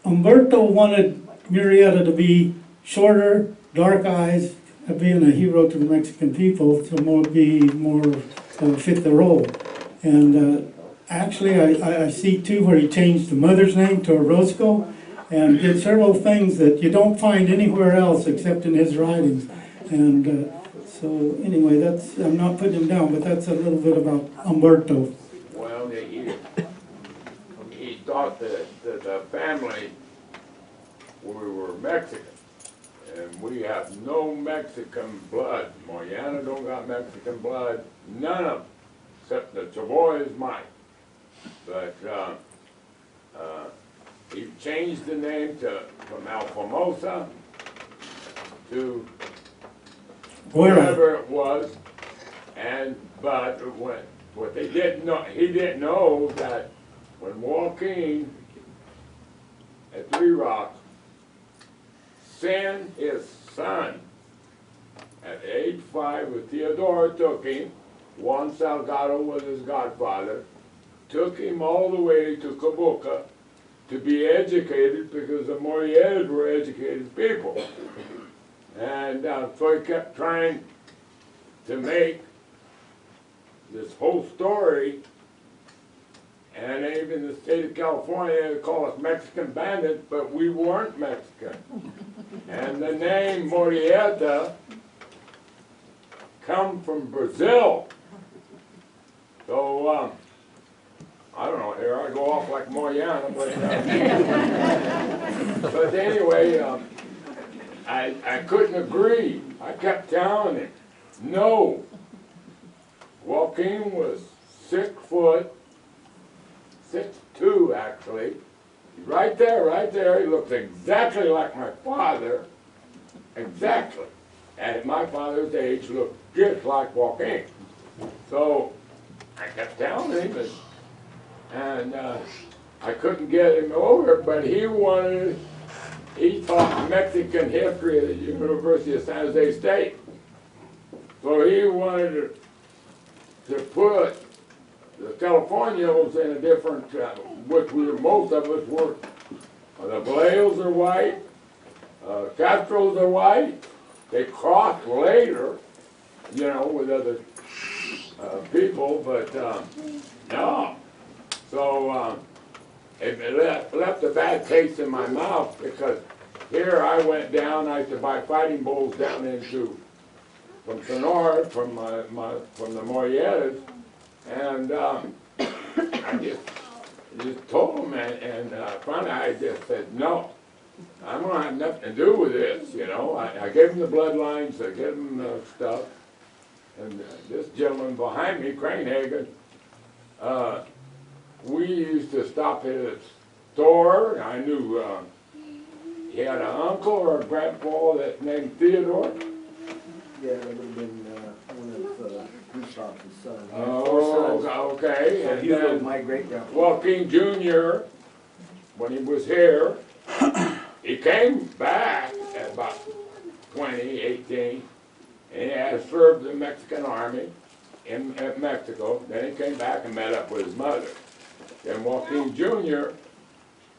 Humberto wanted Murrieta to be shorter, dark eyes, being a hero to the Mexican people, to be more fit the role. And actually, I see too where he changed the mother's name to Orozco, and did several things that you don't find anywhere else except in his writings. And so anyway, I'm not putting him down, but that's a little bit about Humberto. Well, he thought that the family, we were Mexican, and we have no Mexican blood. Mariana don't got Mexican blood, none of them, except the Savoy is mine. But he changed the name from Alfamosa to whatever it was, but what they didn't know, he didn't know that when Joaquin at Three Rocks sent his son at age 5, with Theodora took him, Juan Salgado was his godfather, took him all the way to Caborca to be educated, because the Murrietas were educated people. And so he kept trying to make this whole story, and even the state of California, they call us Mexican bandits, but we weren't Mexican. And the name Murrieta come from Brazil. So I don't know, here I go off like Mariana, but anyway, I couldn't agree. I kept telling him, no. Joaquin was 6 foot, 6'2" actually. Right there, he looks exactly like my father, exactly. And at my father's age, looked just like Joaquin. So I kept telling him, and I couldn't get him over, but he taught Mexican history at the University of San Jose State. So he wanted to put the Californios in a different, most of us were. The Valleos are white, Castros are white. They crossed later, with other people, but no. So it left a bad taste in my mouth, because here I went down. I used to buy fighting bulls down from Sonora, from the Murrietas, and I just told them, and finally I just said, no, I'm gonna have nothing to do with this, I gave them the bloodlines, I gave them the stuff, and this gentleman behind me, Cranehagen, we used to stop at a store. I knew he had an uncle or a grandpa that's named Theodore. Yeah, that would have been one of Gustav's sons. Oh, okay. So And he was then my great-grandpa. Joaquin Jr., when he was here, he came back at about 18, and he had served the Mexican army in Mexico. Then he came back and met up with his mother. Then Joaquin Jr.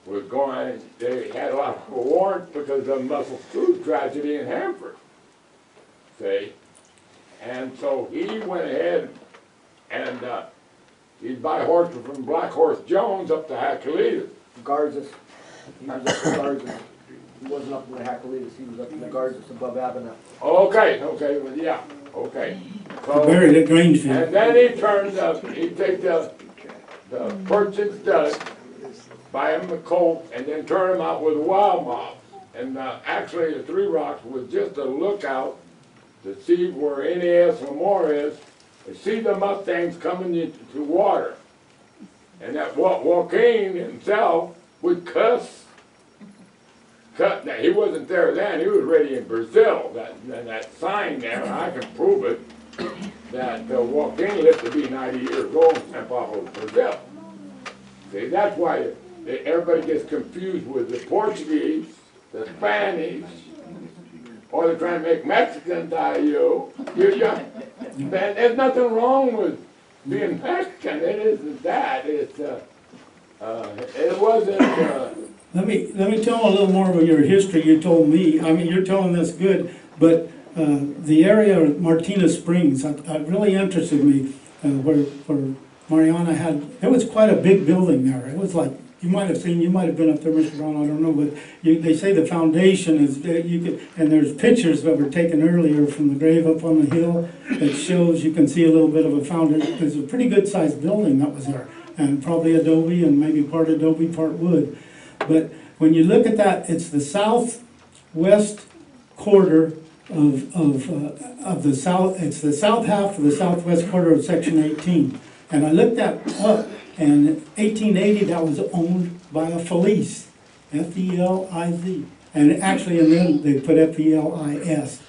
was going, they had a lot of warrants because of the Muscle Screw tragedy in Hanford. See? And so he went ahead and he'd buy horses from Black Horse Jones up to Hackalitas. Garzas. He was up in Garzas. He wasn't up in the Hackalitas, he was up in the Garzas above Avenel. Okay, well, yeah, okay. So, Buried at Grangeville. and then he turned up, he'd take the perch and stud, buy him a colt, and then turn him out with a wild mouse. And actually the Three Rocks was just a lookout to see where NAS Lamore is, and see the Mustangs coming into water. And that Joaquin himself would cut. Now, he wasn't there then, he was already in Brazil. That sign there, I can prove it, that Joaquin lived to be 90 years old in San Pablo, Brazil. See, that's why everybody gets confused with the Portuguese, the Spanish, or they're trying to make Mexicans out of you. There's nothing wrong with being Mexican. It isn't that. It's it wasn't. Let me tell a little more of your history. You told me. I mean, you're telling this good, but the area of Martinez Springs, it really interested me. Where Mariana had, it was quite a big building there. It was like, you might have been up there, Mr. Brown, I don't know, but they say the foundation is, and there's pictures that were taken earlier from the grave up on the hill that shows, you can see a little bit of a foundation. It's a pretty good sized building that was there, and probably adobe and maybe part adobe, part wood. But when you look at that, it's the southwest quarter of the south. It's the south half of the southwest quarter of Section 18. And I looked that up, and in 1880 that was owned by a Feliz, F-E-L-I-Z. And actually, and then they put F-E-L-I-S,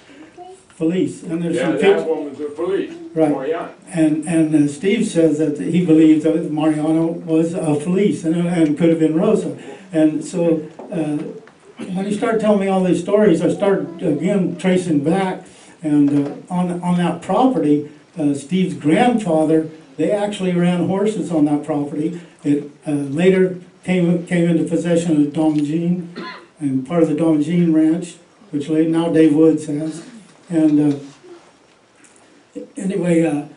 Feliz. And there's some that one was a Feliz, right. Mariana. And Steve says that he believes that Mariana was a Feliz and could have been Rosa. And so when he started telling me all these stories, I started again tracing back, and on that property, Steve's grandfather, they actually ran horses on that property. It later came into possession of Dom Jean, and part of the Dom Jean Ranch, which now Dave Woods has. And anyway,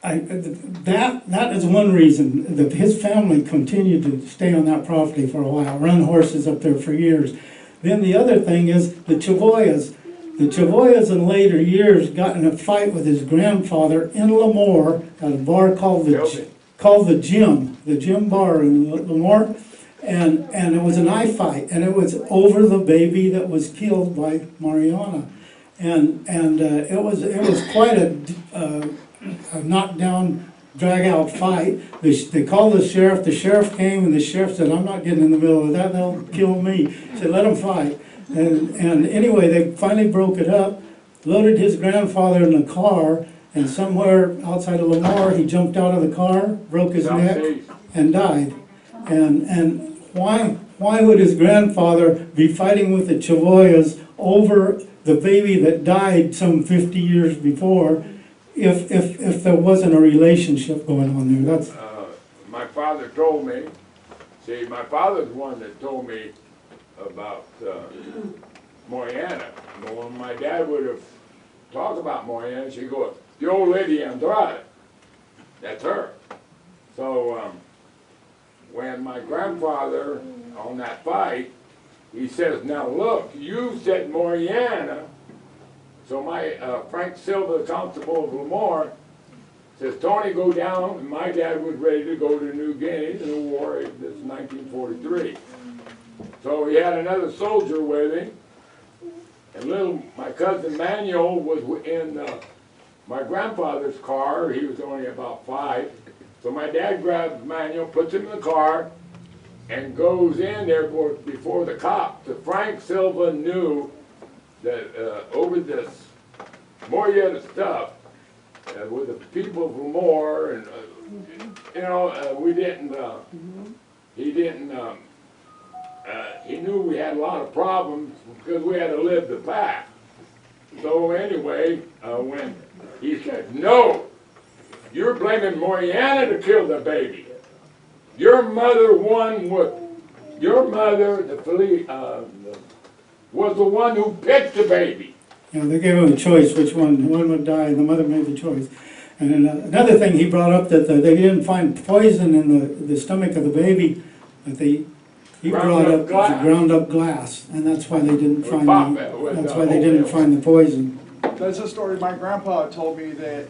that is one reason that his family continued to stay on that property for a while, run horses up there for years. Then the other thing is the Chaboyas. The Chavoyas in later years got in a fight with his grandfather in Lemoore at a bar called the Gym Bar in Lemoore, and it was a knife fight, and it was over the baby that was killed by Mariana, and it was quite a knockdown, drag out fight. They called the sheriff. The sheriff came, and the sheriff said, "I'm not getting in the middle of that. They'll kill me." He said, "Let them fight." And anyway, they finally broke it up, loaded his grandfather in the car, and somewhere outside of Lemoore, he jumped out of the car, broke his neck, and died. And why would his grandfather be fighting with the Chavoyas over the baby that died some 50 years before if there wasn't a relationship going on there? That's my father told me, see, my father's the one that told me about Mariana. But when my dad would have talked about Mariana, she'd go, "The old lady Andrade, that's her." So when my grandfather, on that fight, he says, "Now look, you said Mariana." So my Frank Silva, the constable of Lemoore, says, "Tony, go down." And my dad was ready to go to New Guinea in the war. This is 1943. So he had another soldier with him, and my cousin Manuel was in my grandfather's car. He was only about 5. So my dad grabs Manuel, puts him in the car, and goes in there before the cops. So Frank Silva knew that over this Murrieta stuff, with the people of Lemoore, and we didn't, he didn't, he knew we had a lot of problems because we had to live the path. So anyway, when he said, "No, you're blaming Mariana to kill the baby. Your mother was the one who picked the baby." they gave him a choice which one would die, and the mother made the choice. And then another thing he brought up, that they didn't find poison in the stomach of the baby, but he brought up ground up glass, and that's why they didn't find the poison. That's a story my grandpa told me, that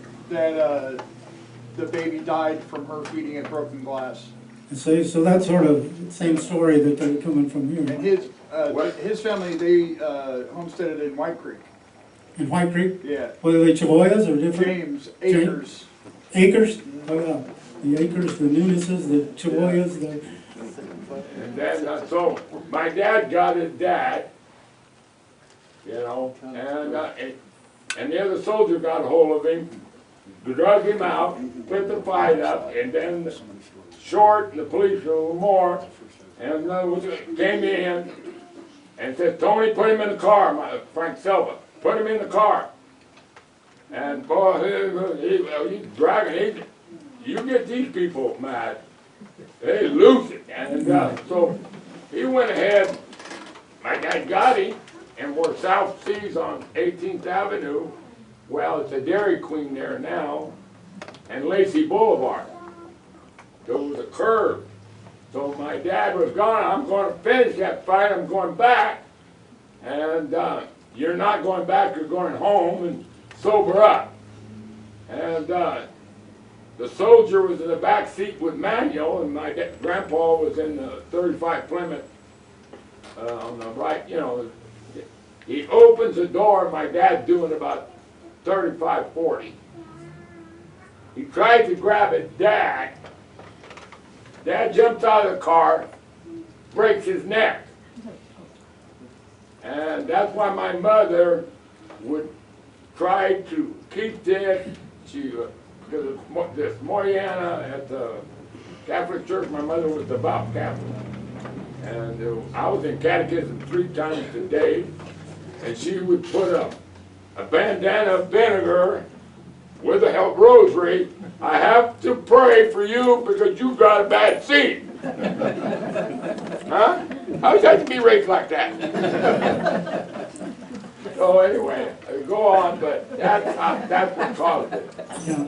the baby died from her feeding it broken glass. And so that's sort of the same story that they're coming from here. And his family, they homesteaded in White Creek. In White Creek? Yeah. Were they Chavoyas or different? James Acres. Acres? Oh yeah. The Acres, the Nuneses, the Chavoyas, the... And then, so my dad got his dad, and the other soldier got a hold of him, drug him out, put the fight up, and then Short and the police from Lemoore and came in and said, "Tony, put him in the car." Frank Silva, put him in the car. And boy, he's dragging. You get these people mad, they lose it. And so he went ahead. My dad got him, and we're South Seas on 18th Avenue. Well, it's a Dairy Queen there now, and Lacey Boulevard. There was a curve. So my dad was gone. "I'm going to finish that fight. I'm going back." And "You're not going back. You're going home and sober up." And the soldier was in the back seat with Manuel, and my grandpa was in the 35 Plymouth on the right. He opens the door. My dad's doing about 35, 40. He tried to grab his dad. Dad jumps out of the car, breaks his neck. And that's why my mother would try to keep this. Because of this Mariana at the Catholic Church, my mother was devout Catholic. And I was in catechism 3 times a day. And she would put a bandana of vinegar with a rosary. "I have to pray for you because you got a bad seed." Huh? How's that to be raised like that? So anyway, go on, but that's what caused it. Yeah.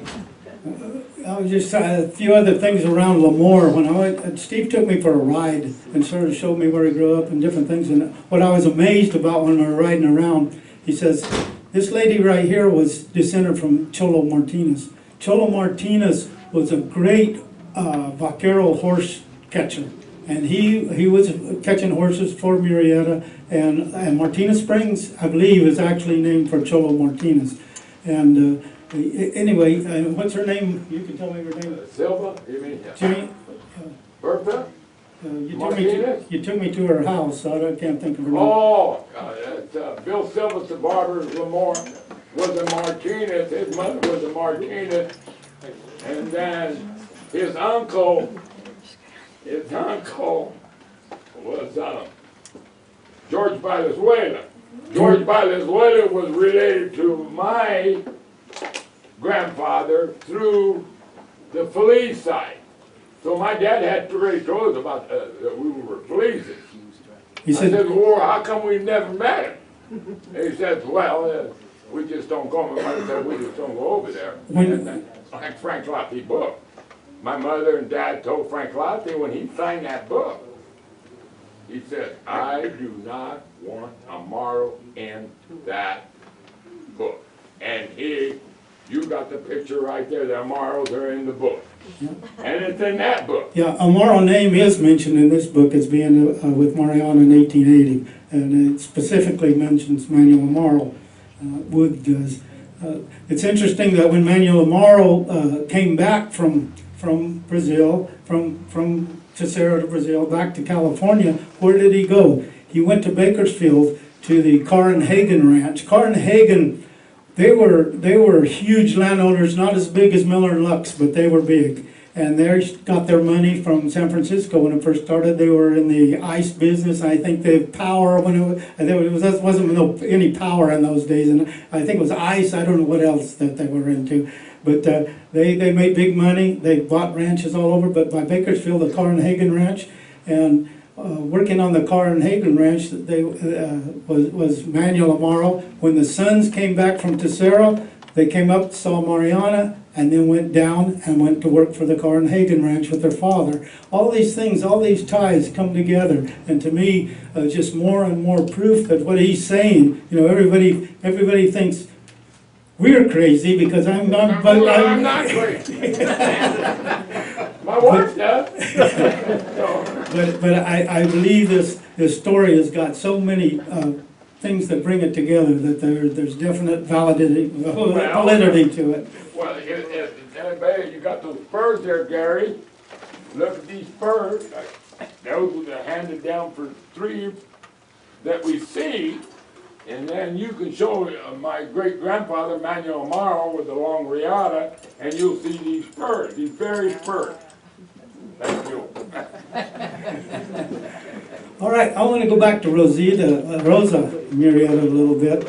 I was just a few other things around Lemoore. When Steve took me for a ride and sort of showed me where he grew up and different things. And what I was amazed about when we were riding around, He says, this lady right here was descended from Cholo Martinez. Cholo Martinez was a great vaquero horse catcher. And he was catching horses for Murrieta, and Martinez Springs, I believe, is actually named for Cholo Martinez. And anyway, what's her name? You can tell me her name. Silva, you mean? Jimmy? Bertha? You took me to her house, so I can't think of her name. Oh, Bill Silva, the barber, Lamore, was a Martinez. His mother was a Martinez. And then his uncle was George Valenzuela. George Valenzuela was related to my grandfather through the Felice side. So my dad had to raise told us about that we were Felices. He I said, said, well, how come we've never met him? And he said, well, we just don't go. My mother said, we just don't go over there. And then, like Frank Lottie book. My mother and dad told Frank Lottie when he signed that book, he said, I do not want Amaro in that book. And you got the picture right there, the Amaros are in the book. And it's in that book. yeah, Amaro name is mentioned in this book as being with Mariana in 1880, and it specifically mentions Manuel Amaro. Wood does. It's interesting that when Manuel Amaro came back from Brazil, from Terceira to Brazil, back to California, where did he go? He went to Bakersfield to the Carr and Hagen Ranch. Carr and Hagen, they were huge landowners, not as big as Miller and Lux, but they were big. And they got their money from San Francisco when it first started. They were in the ice business. I think the power, there wasn't any power in those days, and I think it was ice. I don't know what else that they were into. But they made big money. They bought ranches all over, but by Bakersfield, the Carr and Hagen Ranch, and working on the Carr and Hagen Ranch, was Manuel Amaro. When the sons came back from Terceira, they came up, saw Mariana, and then went down and went to work for the Carr and Hagen Ranch with their father. All these things, all these ties come together, and to me, just more and more proof that what he's saying, everybody thinks we're crazy because I'm not crazy. My wife does. But I believe this story has got so many things that bring it together that there's definite validity to it. Well, you got those spurs there, Gary. Look at these spurs. Those were handed down for 3 that we see. And then you can show my great-grandfather, Manuel Amaro, with the long riata, and you'll see these spurs, these very spurs. Thank you. All right, I want to go back to Rosa Murrieta a little bit,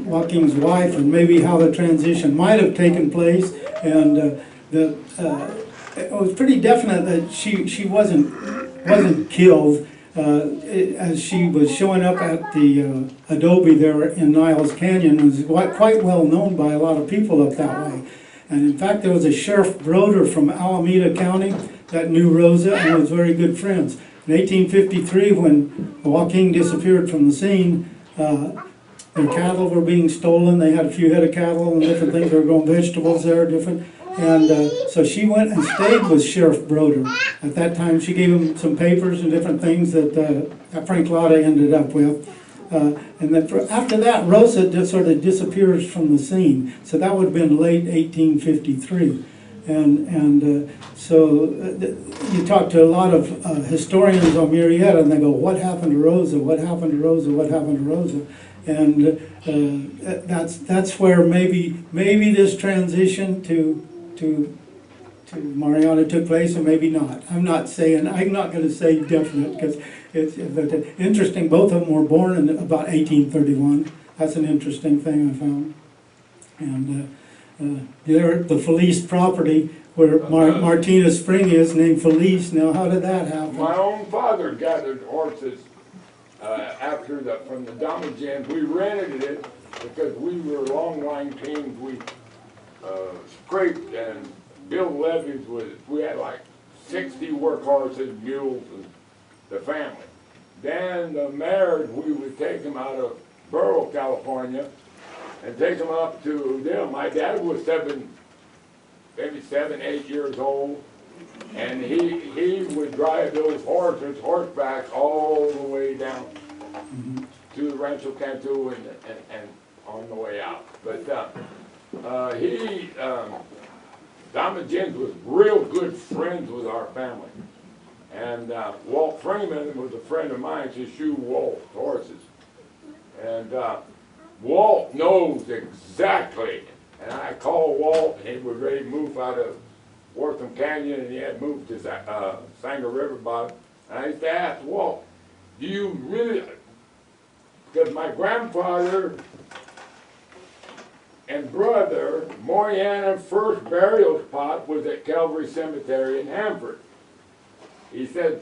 Joaquin's wife, and maybe how the transition might have taken place. And it was pretty definite that she wasn't killed. As she was showing up at the adobe there in Niles Canyon, was quite well known by a lot of people up that way. And in fact, there was a Sheriff Broder from Alameda County that knew Rosa and was very good friends. In 1853, when Joaquin disappeared from the scene, their cattle were being stolen. They had a few head of cattle and different things. They were growing vegetables there, different. And so she went and stayed with Sheriff Broder. At that time, she gave him some papers and different things that Frank Lotta ended up with. And then after that, Rosa sort of disappears from the scene. So that would have been late 1853. And so you talk to a lot of historians on Murrieta, and they go, what happened to Rosa? What happened to Rosa? What happened to Rosa? And that's where maybe this transition to Mariana took place, or maybe not. I'm not going to say definite, because it's interesting. Both of them were born in about 1831. That's an interesting thing I found. And the Felice property where Martinez Spring is named Felice. Now, how did that happen? My own father gathered horses from the Damajans. We rented it because we were long line teams. We scraped and built levees we had like 60 work horses, mules, and the family. Then the mares, we would take them out of Pearl, California, and take them up to them. My dad was maybe 7, 8 years old, and he would drive those horses, horseback, all the way down to the Rancho Cantua and on the way out. But Tom and Jens was real good friends with our family. And Walt Freeman was a friend of mine to shoe Walt's horses. And Walt knows exactly. And I called Walt, and he was ready to move out of Wortham Canyon, and he had moved to Sanger River bottom. And I used to ask Walt, do you really, because my grandfather and brother, Mariana's first burial spot was at Calvary Cemetery in Hanford. He said,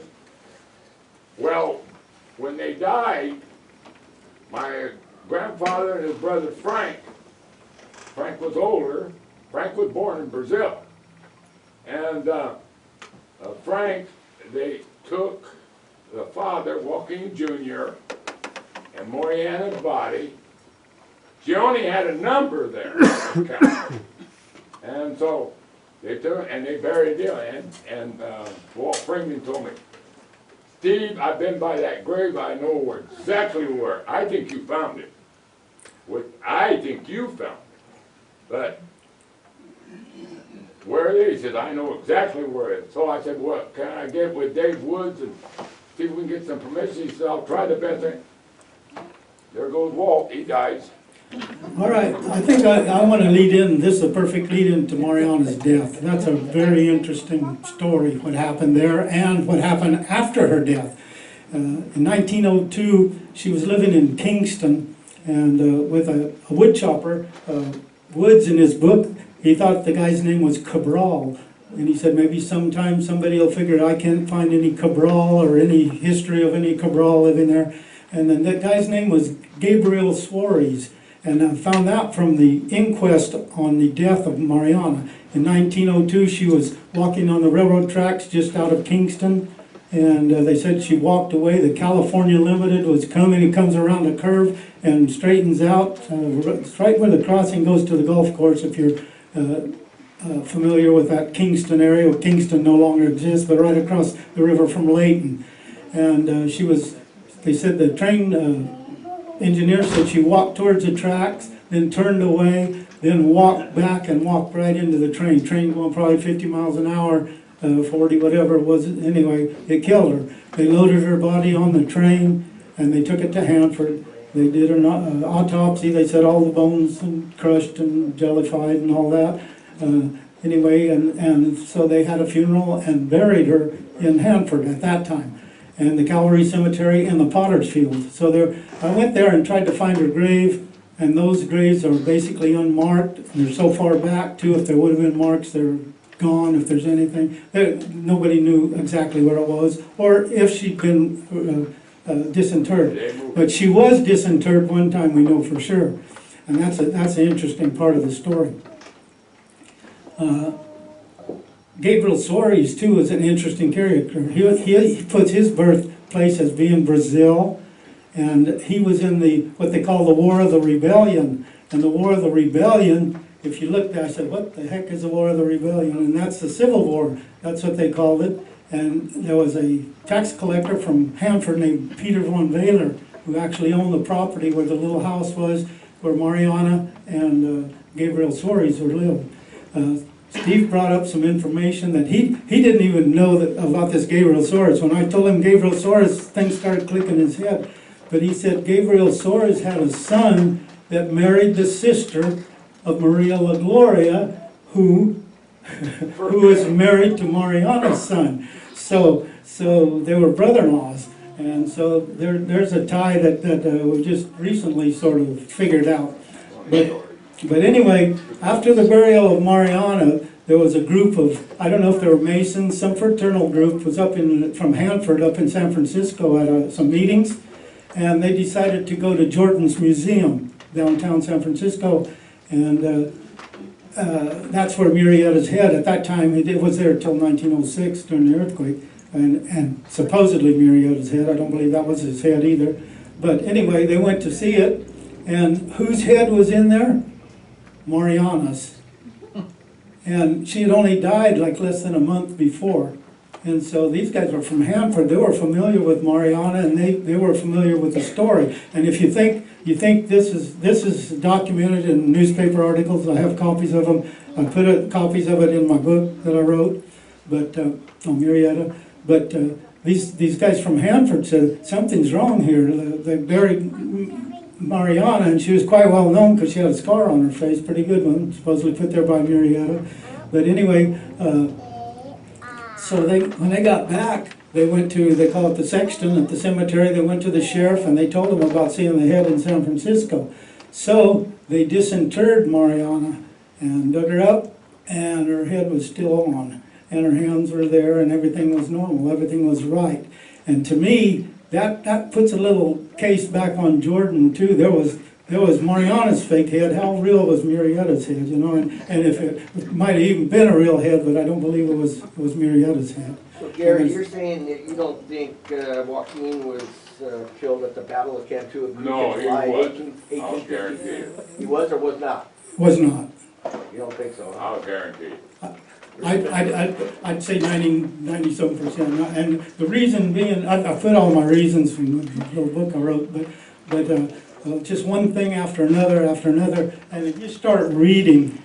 well, when they died, my grandfather and his brother Frank was older. Frank was born in Brazil. And Frank, they took the father, Joaquin Jr., and Mariana's body. She only had a number there. And so they took and they buried him. And Walt Freeman told me, Steve, I've been by that grave. I know exactly where. I think you found it. I think you found it. But where it is, he said, I know exactly where it is. So I said, well, can I get with Dave Woods and see if we can get some permission? He said, I'll try the best thing. There goes Walt. He dies. All right, I think I want to lead in, this is a perfect lead in to Mariana's death. That's a very interesting story, what happened there and what happened after her death. In 1902, she was living in Kingston, and with a wood chopper. Woods, in his book, he thought the guy's name was Cabral. And he said, maybe sometime somebody will figure I can't find any Cabral or any history of any Cabral living there. And then that guy's name was Gabriel Suarez. And I found out from the inquest on the death of Mariana. In 1902, she was walking on the railroad tracks just out of Kingston, and they said she walked away. The California Limited was coming. He comes around a curve and straightens out. It's right where the crossing goes to the golf course, if you're familiar with that Kingston area. Kingston no longer exists, but right across the river from Layton. And they said the train engineer said she walked towards the tracks, then turned away, then walked back and walked right into the train. Train going probably 50 miles an hour, 40, whatever it was. Anyway, it killed her. They loaded her body on the train and they took it to Hanford. They did an autopsy. They said all the bones and crushed and jellified and all that. Anyway, and so they had a funeral and buried her in Hanford at that time. And the Calvary Cemetery in the Potter's Field. So I went there and tried to find her grave, and those graves are basically unmarked. They're so far back, too, if there would have been marks, they're gone, if there's anything. Nobody knew exactly where it was, or if she'd been disinterred. But she was disinterred one time, we know for sure. And that's an interesting part of the story. Gabriel Suarez, too, is an interesting character. He puts his birthplace as being Brazil, and he was in what they call the War of the Rebellion. And the War of the Rebellion, if you look there, I said, what the heck is the War of the Rebellion? And that's the Civil War. That's what they called it. And there was a tax collector from Hanford named Peter von Weyler, who actually owned the property where the little house was, where Mariana and Gabriel Suarez were living. Steve brought up some information that he didn't even know about this Gabriel Suarez. When I told him Gabriel Suarez, things started clicking in his head. But he said Gabriel Suarez had a son that married the sister of Maria La Gloria, who was married to Mariana's son. So they were brother-in-laws. And so there's a tie that we just recently sort of figured out. But anyway, after the burial of Mariana, there was a group of, I don't know if they were Masons, some fraternal group was from Hanford up in San Francisco at some meetings, and they decided to go to Jordan's Museum, downtown San Francisco, and that's where Murrieta's head, at that time, it was there until 1906 during the earthquake, and supposedly Murrieta's head, I don't believe that was his head either. But anyway, they went to see it, And whose head was in there? Mariana's. And she had only died like less than a month before. And so these guys were from Hanford. They were familiar with Mariana, and they were familiar with the story. And if you think this is documented in newspaper articles, I have copies of them. I put copies of it in my book that I wrote, but on Murrieta. But these guys from Hanford said something's wrong here. They buried Mariana, and she was quite well known because she had a scar on her face, pretty good one, supposedly put there by Murrieta. But anyway, so when they got back, they went to, they call it the sexton at the cemetery. They went to the sheriff and they told him about seeing the head in San Francisco. So they disinterred Mariana and dug her up, and her head was still on, and her hands were there, and everything was normal, everything was right. And to me, that puts a little case back on Jordan too. There was Mariana's fake head. How real was Murrieta's head, you know? And if it might have even been a real head, but I don't believe it was Murrieta's head. So Gary, you're saying that you don't think Joaquin was killed at the Battle of Cantua? No, he July wasn't. 1850? I'll guarantee it. He was or was not? Was not. You don't think so? I'll guarantee it. I'd say 90-some percent. And the reason being, I put all my reasons from the little book I wrote, but just one thing after another, and if you start reading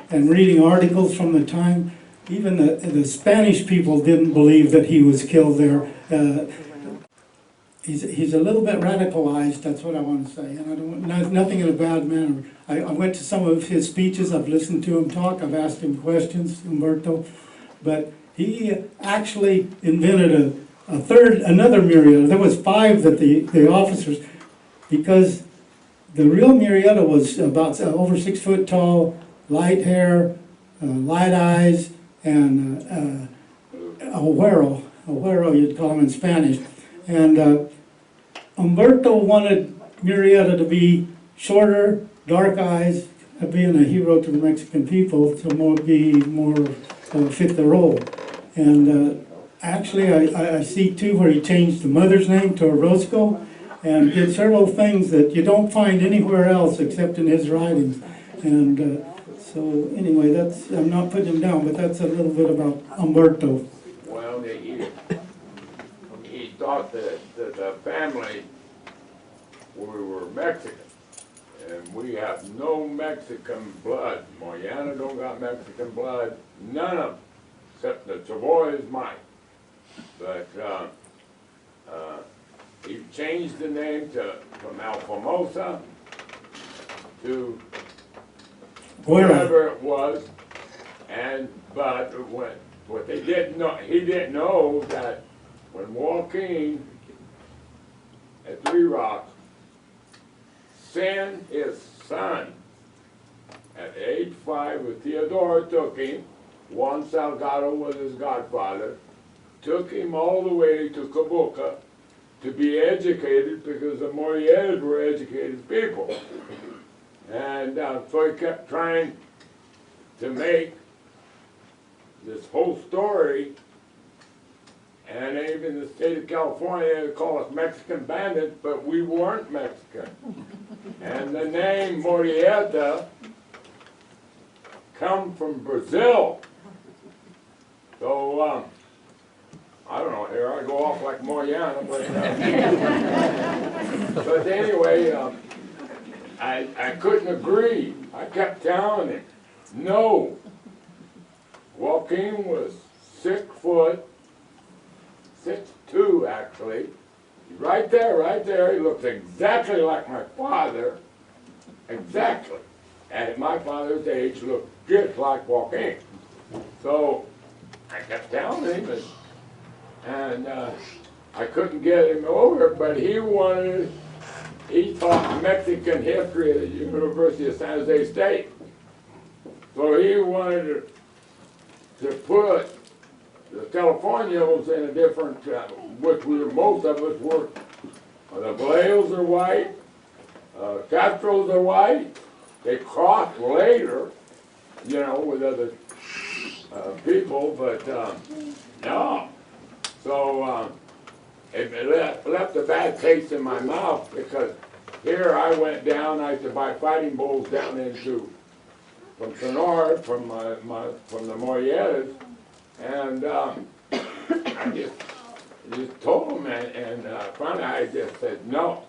articles from the time, even the Spanish people didn't believe that he was killed there. He's a little bit radicalized, that's what I want to say, and I don't, nothing in a bad manner. I went to some of his speeches, I've listened to him talk, I've asked him questions, Humberto, but he actually invented another Murrieta. There was 5 that the officers, because the real Murrieta was about over 6 foot tall, light hair, light eyes, and a güero you'd call him in Spanish. And Humberto wanted Murrieta to be shorter, dark eyes, being a hero to the Mexican people, to be more fit the role. And actually, I see too where he changed the mother's name to Orozco, and did several things that you don't find anywhere else except in his writings. And so anyway, I'm not putting him down, but that's a little bit about Humberto. Well, he thought that the family, we were Mexican, and we have no Mexican blood. Mariana don't got Mexican blood, none of them, except the Savoy is mine. But he changed the name from Alfamosa to whatever it was, but what they didn't know, he didn't know that when Joaquin at 3 Rocks sent his son at age 5, when Theodore took him, Juan Salgado was his godfather, took him all the way to Cabuca to be educated, because the Murrietas were educated people. And so he kept trying to make this whole story, and even in the state of California, they call us Mexican bandits, but we weren't Mexican. And the name Murrieta come from Brazil. So, I don't know, here I go off like Mariana, but anyway, I couldn't agree. I kept telling him, no, Joaquin was 6 foot, 6'2" actually. Right there, he looks exactly like my father, exactly. At my father's age, looked just like Joaquin. So I kept telling him, and I couldn't get him over, but he taught Mexican history at the University of San Jose State. So he wanted to put the Californios in a different, which most of us were. The Valleos are white, Castros are white. They crossed later, you know, with other people, but no. So it left a bad taste in my mouth, because here I went down, I used to buy fighting bulls down from Sonora, from the Murrietas, and I just told them, and finally I just said, no,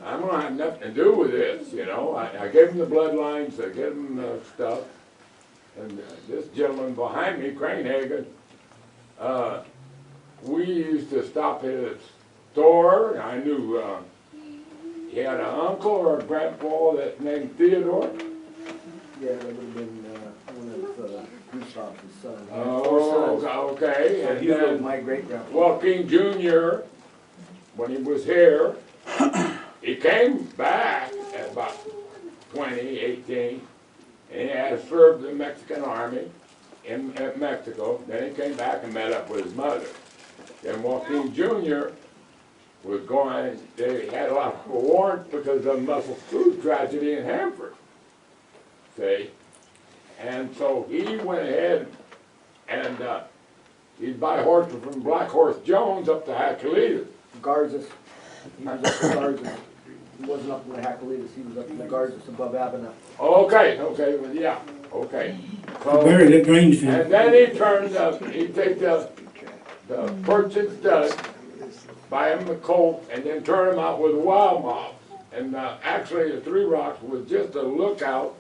I'm gonna have nothing to do with this, you know. I gave them the bloodlines, I gave them the stuff, and this gentleman behind me, Cranehagen, we used to stop at his store. I knew he had an uncle or a grandpa that's named Theodore. Yeah, that would have been one of Gustav's sons. Oh, okay. So And he was then my great-grandpa. Joaquin Jr., when he was here, he came back at about 18, and he had served the Mexican army in Mexico. Then he came back and met up with his mother. Then Joaquin Jr. was going, they had a lot of warrants because of the Muscle Screw tragedy in Hanford. See? And so he went ahead and he'd buy horses from Black Horse Jones up to Hackalitas. Garzas. He was up in Garzas. He wasn't up in the Hackalitas, he was up in the Garzas above Abana. Okay, well, yeah, okay. So, Buried at Grangefield. and then he turned up, he'd take the purchase stud, buy him the colt, and then turn him out with a wild mouse. And actually, the Three Rocks was just a lookout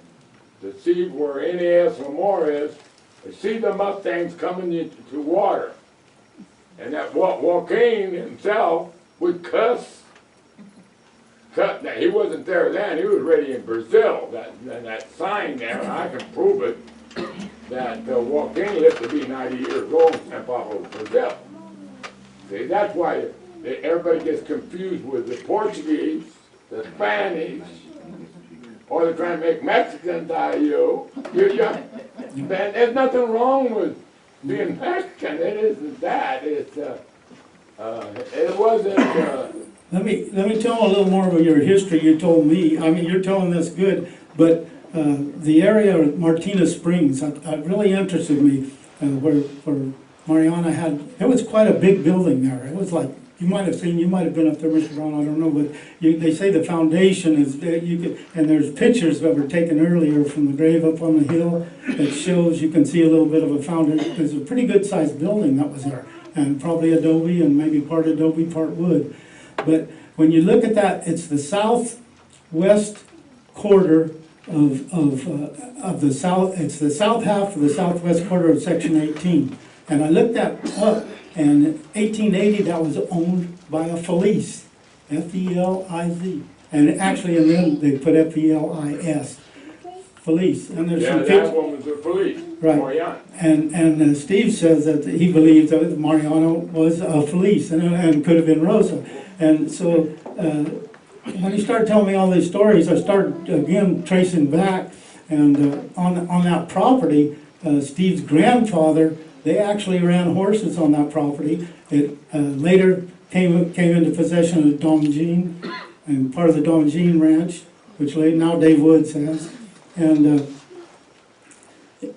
to see where NAS Lamore is, to see the Mustangs coming into water. And that Joaquin himself would cut. Now, he wasn't there then, he was already in Brazil. That sign there, I can prove it, that Joaquin lived to be 90 years old in San Pablo, Brazil. See, that's why everybody gets confused with the Portuguese, the Spanish, or they're trying to make Mexicans out of you. There's nothing wrong with being Mexican. It isn't that. It's it wasn't. Let me tell a little more of your history you told me. I mean, you're telling this good, but the area of Martinez Springs, that really interested me, where Mariana had, it was quite a big building there. It was like, you might have been up there, Mr. Brown, I don't know, but they say the foundation is, and there's pictures that were taken earlier from the grave up on the hill that shows, you can see a little bit of a foundation. There's a pretty good sized building that was there, and probably adobe and maybe part adobe, part wood. But when you look at that, it's the southwest quarter of the south. It's the south half of the southwest quarter of Section 18. And I looked that up, and in 1880 that was owned by a Feliz, F-E-L-I-Z, and actually, and then they put F-E-L-I-S, Feliz. And there's some pictures. That one was a Feliz, Right. Mariana. And Steve says that he believes that Mariano was a Feliz and could have been Rosa. And so when he started telling me all these stories, I started again tracing back. And on that property, Steve's grandfather, they actually ran horses on that property. It later came into possession of Dom Jean and part of the Dom Jean Ranch, which now Dave Woods has. And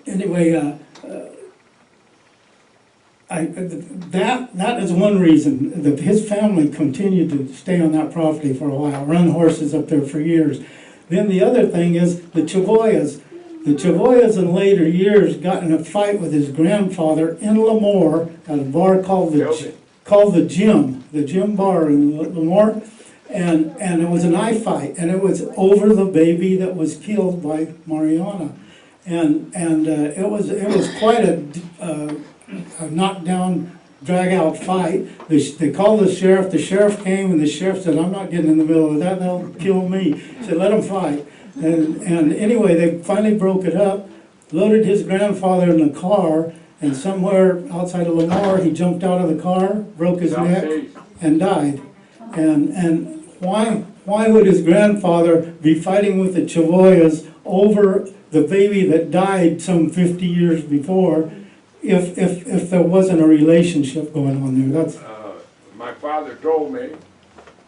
anyway, that is one reason that his family continued to stay on that property for a while, run horses up there for years. Then the other thing is the Chavoyas. The Chavoyas in later years got in a fight with his grandfather in Lemoore at a bar called the Gym Bar in Lemoore, and it was a knife fight, and it was over the baby that was killed by Mariana, and it was quite a knockdown, drag-out fight. They called the sheriff. The sheriff came, and the sheriff said, "I'm not getting in the middle of that. They'll kill me." He said, "Let them fight." And anyway, they finally broke it up, loaded his grandfather in the car, and somewhere outside of Lemoore, he jumped out of the car, broke his neck, and died. And why would his grandfather be fighting with the Chavoyas over the baby that died some 50 years before, if there wasn't a relationship going on there? That's my father told me.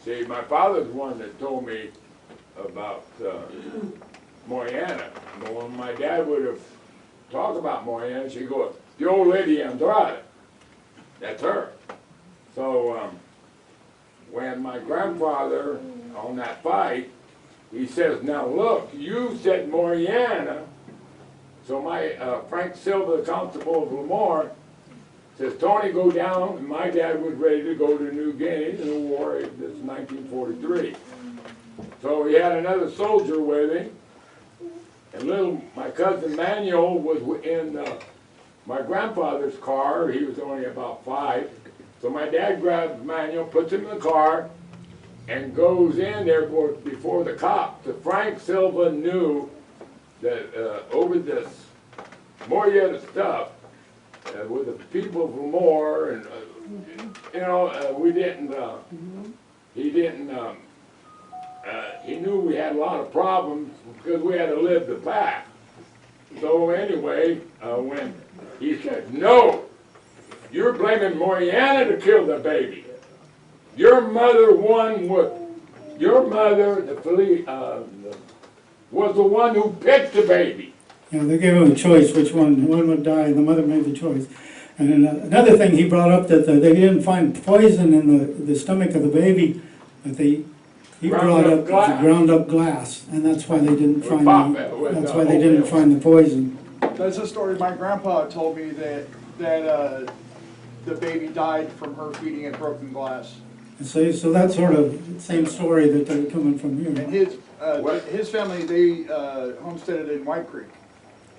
See, my father's the one that told me about Mariana. But when my dad would have talked about Mariana, she'd go, "The old lady Andrade." That's her. So when my grandfather, on that fight, he says, now look, you said Mariana. So my, Frank Silva, the constable of Lemoore, says, Tony, go down. And my dad was ready to go to New Guinea in the war. This is 1943. So he had another soldier with him. And my cousin Manuel was in my grandfather's car. He was only about 5. So my dad grabs Manuel, puts him in the car, and goes in there before the cops. So Frank Silva knew that over this Murrieta stuff, with the people of Lemoore, and we didn't. He didn't. He knew we had a lot of problems because we had to live the path. So anyway, when he said, "No, you're blaming Mariana to kill the baby. Your mother was the one who picked the baby." Yeah, they gave him a choice which one would die, and the mother made the choice. And then another thing he brought up, that they didn't find poison in the stomach of the baby, but he brought up ground up glass, and that's why they didn't find the poison. That's a story my grandpa told me that the baby died from her feeding it broken glass. So that's sort of the same story that they're coming from here. And his family, they homesteaded in White Creek.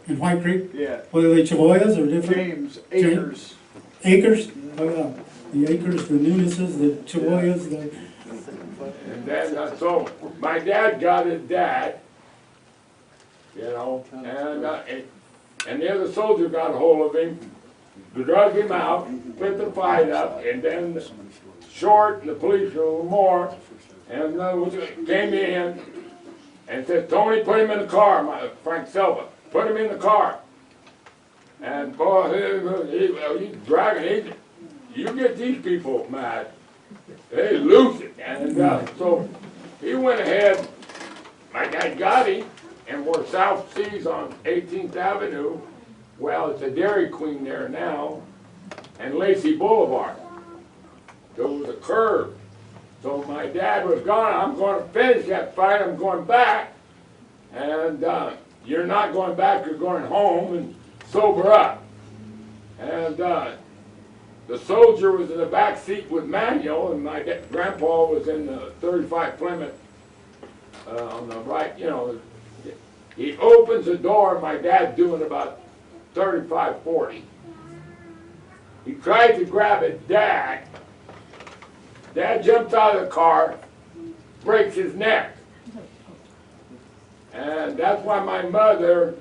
In White Creek? Yeah. Were they Chaboyas or different? James Acres. Acres? Oh yeah. The Acres, the Nuneses, the Chaboyas, the... And then, so my dad got his dad, and the other soldier got a hold of him, drug him out, split the fight up, and then Short and the police from Lemoore and came in and said, "Tony, put him in the car." Frank Silva, put him in the car. And boy, he's dragging. You get these people mad, they lose it. And so he went ahead. My dad got him, and we're South Seas on 18th Avenue. Well, it's a Dairy Queen there now, and Lacey Boulevard. There was a curve. So my dad was gone. I'm going to finish that fight. I'm going back. And you're not going back. You're going home and sober up. And the soldier was in the back seat with Manuel, and my grandpa was in the 35 Plymouth on the right. He opens the door, and my dad's doing about 35, 40. He tried to grab his dad. Dad jumps out of the car, breaks his neck. And that's why my mother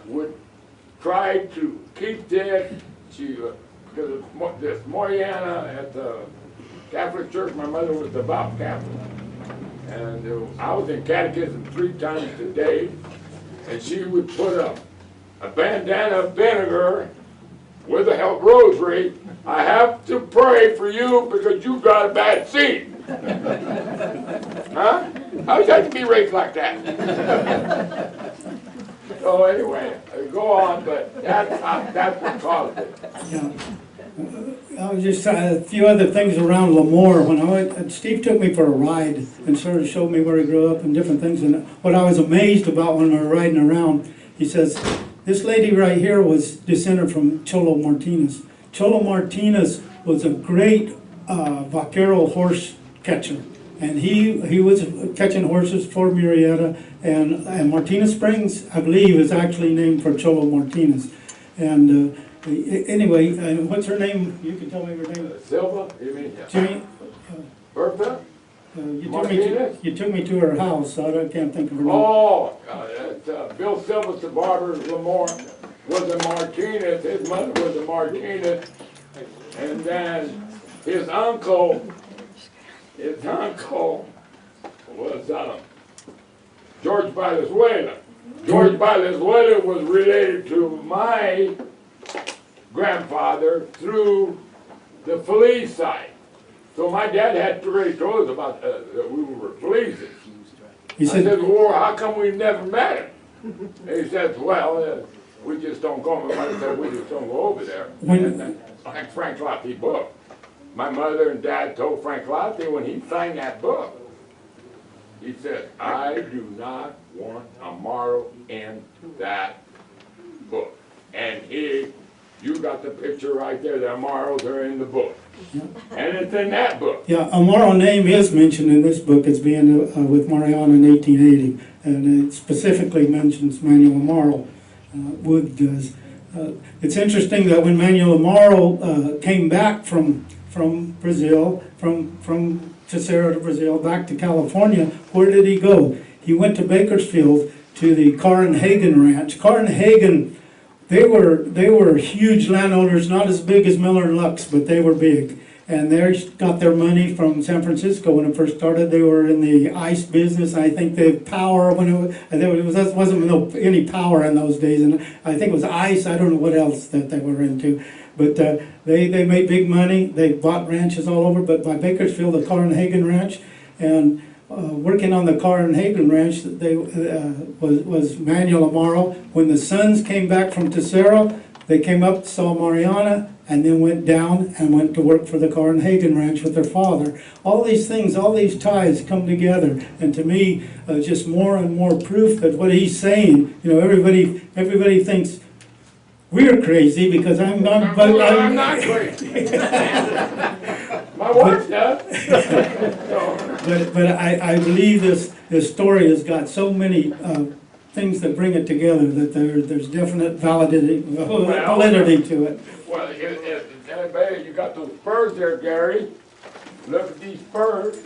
would try to keep this. Because of this Mariana at the Catholic Church, my mother was devout Catholic. And I was in catechism 3 times a day. And she would put a bandana of vinegar with a rosary. "I have to pray for you because you got a bad seed." Huh? How does that to be raised like that? So anyway, go on, but that's what caused it. Yeah. I was just a few other things around Lemoore. Steve took me for a ride and sort of showed me where he grew up and different things. And what I was amazed about when we were riding around, he says, this lady right here was descended from Cholo Martinez. Cholo Martinez was a great vaquero horse catcher. And he was catching horses for Murrieta. And Martinez Springs, I believe, is actually named for Cholo Martinez. And anyway, what's her name? You can tell me her name. Silva? You mean? Jimmy? Bertha? You took me to her house, so I can't think of her name. Oh, Bill Silva, the barber of Lemoore, was a Martinez. His mother was a Martinez. And then his uncle was George Valenzuela. George Valenzuela was related to my grandfather through the Feliz side. So my dad had already told us about that we were Felizes. I said, "Well, how come we never met him?" And he said, "Well, we just don't go." My mother said, "We just don't go over there." And then Frank Lotte book. My mother and dad told Frank Lotte when he signed that book He said, I do not want Amaro in that book. And you got the picture right there, the Amaros are in the book. And it's in that book. Yeah, Amaro name is mentioned in this book as being with Mariana in 1880, and it specifically mentions Manuel Amaro. Wood does. It's interesting that when Manuel Amaro came back from Brazil, from Terceira to Brazil, back to California, where did he go? He went to Bakersfield to the Carr and Hagen Ranch. Carr and Hagen, they were huge landowners, not as big as Miller and Lux, but they were big. And they got their money from San Francisco when it first started. They were in the ice business. I think the power, there wasn't any power in those days, and I think it was ice. I don't know what else that they were into. But they made big money. They bought ranches all over, but by Bakersfield, the Carr and Hagen Ranch, and working on the Carr and Hagen Ranch, was Manuel Amaro. When the sons came back from Terceira, they came up, saw Mariana, and then went down and went to work for the Carr and Hagen Ranch with their father. All these things, all these ties come together, and to me, just more and more proof that what he's saying. You know, everybody thinks we're crazy because I'm not. But I'm not crazy. My wife does. But I believe this story has got so many things that bring it together that there's definite validity to it. Well, you got those spurs there, Gary. Look at these spurs.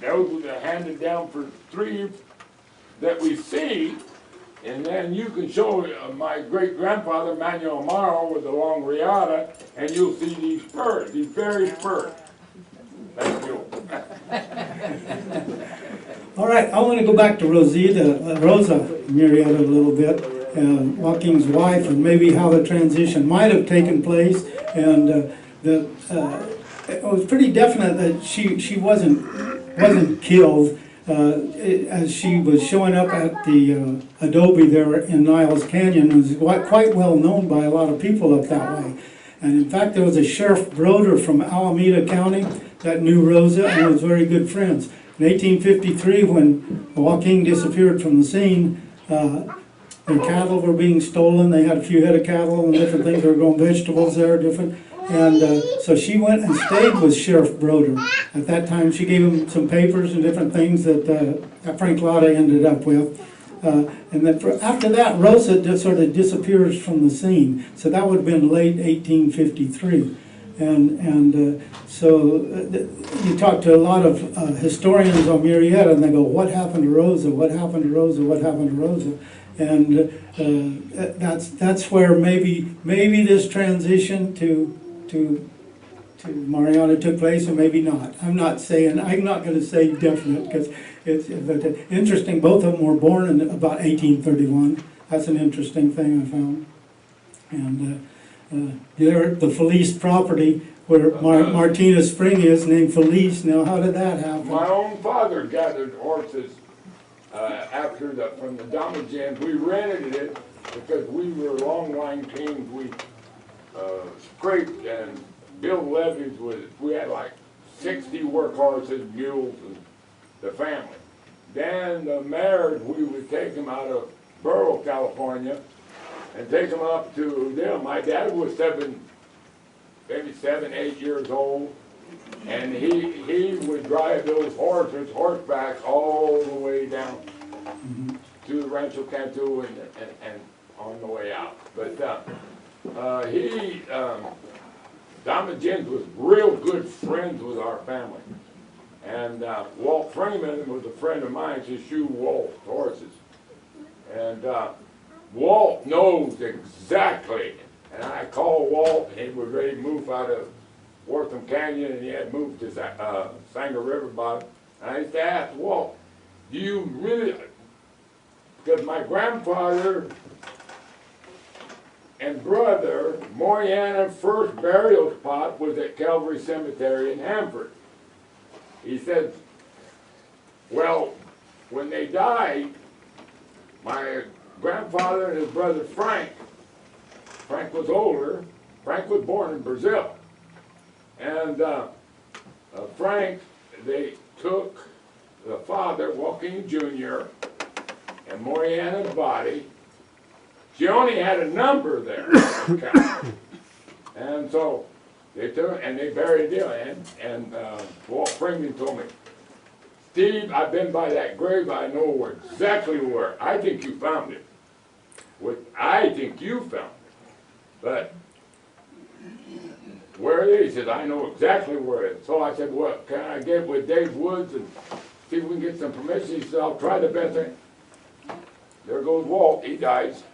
Those were handed down for 3 that we see. And then you can show my great-grandfather, Manuel Amaro, with the long riata, and you'll see these spurs, these very spurs. Thank you. All right, I want to go back to Rosa Murrieta a little bit, Joaquin's wife, and maybe how the transition might have taken place. And it was pretty definite that she wasn't killed. As she was showing up at the adobe there in Niles Canyon, it was quite well known by a lot of people up that way. And in fact, there was a Sheriff Broder from Alameda County that knew Rosa and was very good friends. In 1853, when Joaquin disappeared from the scene, their cattle were being stolen. They had a few head of cattle and different things. They were growing vegetables there, different. And so she went and stayed with Sheriff Broder. At that time, she gave him some papers and different things that Frank Lotta ended up with. And then after that, Rosa just sort of disappears from the scene. So that would have been late 1853. So you talk to a lot of historians on Murrieta, and they go, what happened to Rosa? What happened to Rosa? What happened to Rosa? And that's where maybe this transition to Mariana took place, and maybe not. I'm not going to say definite, because it's interesting. Both of them were born in about 1831. That's an interesting thing I found. And the Felice property where Martinez Spring is named Felice. Now, how did that happen? My own father gathered horses from the Damajans. We rented it because we were long line teams. We scraped and built levees we had like 60 work horses, mules, and the family. Then the mares, we would take them out of Burrow, California, and take them up to them. My dad was maybe 7, 8 years old, and he would drive those horses horseback all the way down to the Rancho Cantua and on the way out. But Damajans was real good friends with our family. And Walt Freeman was a friend of mine to shoe Walt's horses. And Walt knows exactly. And I called Walt, and he was ready to move out of Wortham Canyon, and he had moved to Sanger River bottom. And I used to ask Walt, do you really, because my grandfather and brother, Mariana's first burial spot was at Calvary Cemetery in Hanford. He said, well, when they died, my grandfather and his brother Frank was older. Frank was born in Brazil. And Frank, they took the father, Joaquin Jr., and Mariana's body. She only had a number there. And so they took and they buried him. And Walt Freeman told me, Steve, I've been by that grave. I know exactly where. I think you found it. I think you found it. But where it is, he said, I know exactly where it is. So I said, well, can I get with Dave Woods and see if we can get some permission? He said, I'll try the best thing. There goes Walt, he dies.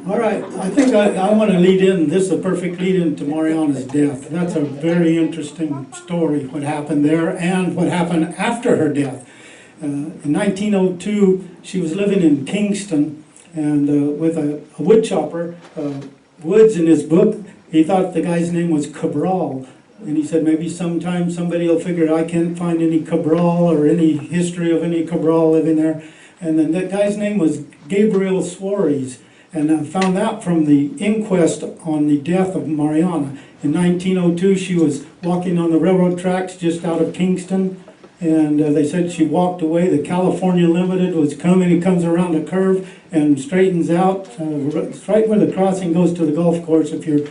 All right, I think I want to lead in, this is a perfect lead in to Mariana's death. That's a very interesting story, what happened there and what happened after her death. In 1902, she was living in Kingston and with a wood chopper. Woods, in his book, he thought the guy's name was Cabral. And he said maybe sometime somebody will figure I can't find any Cabral or any history of any Cabral living there. And then that guy's name was Gabriel Suarez. And I found out from the inquest on the death of Mariana. In 1902, she was walking on the railroad tracks just out of Kingston. And they said she walked away. The California Limited was coming. He comes around a curve and straightens out. It's right where the crossing goes to the golf course, if you're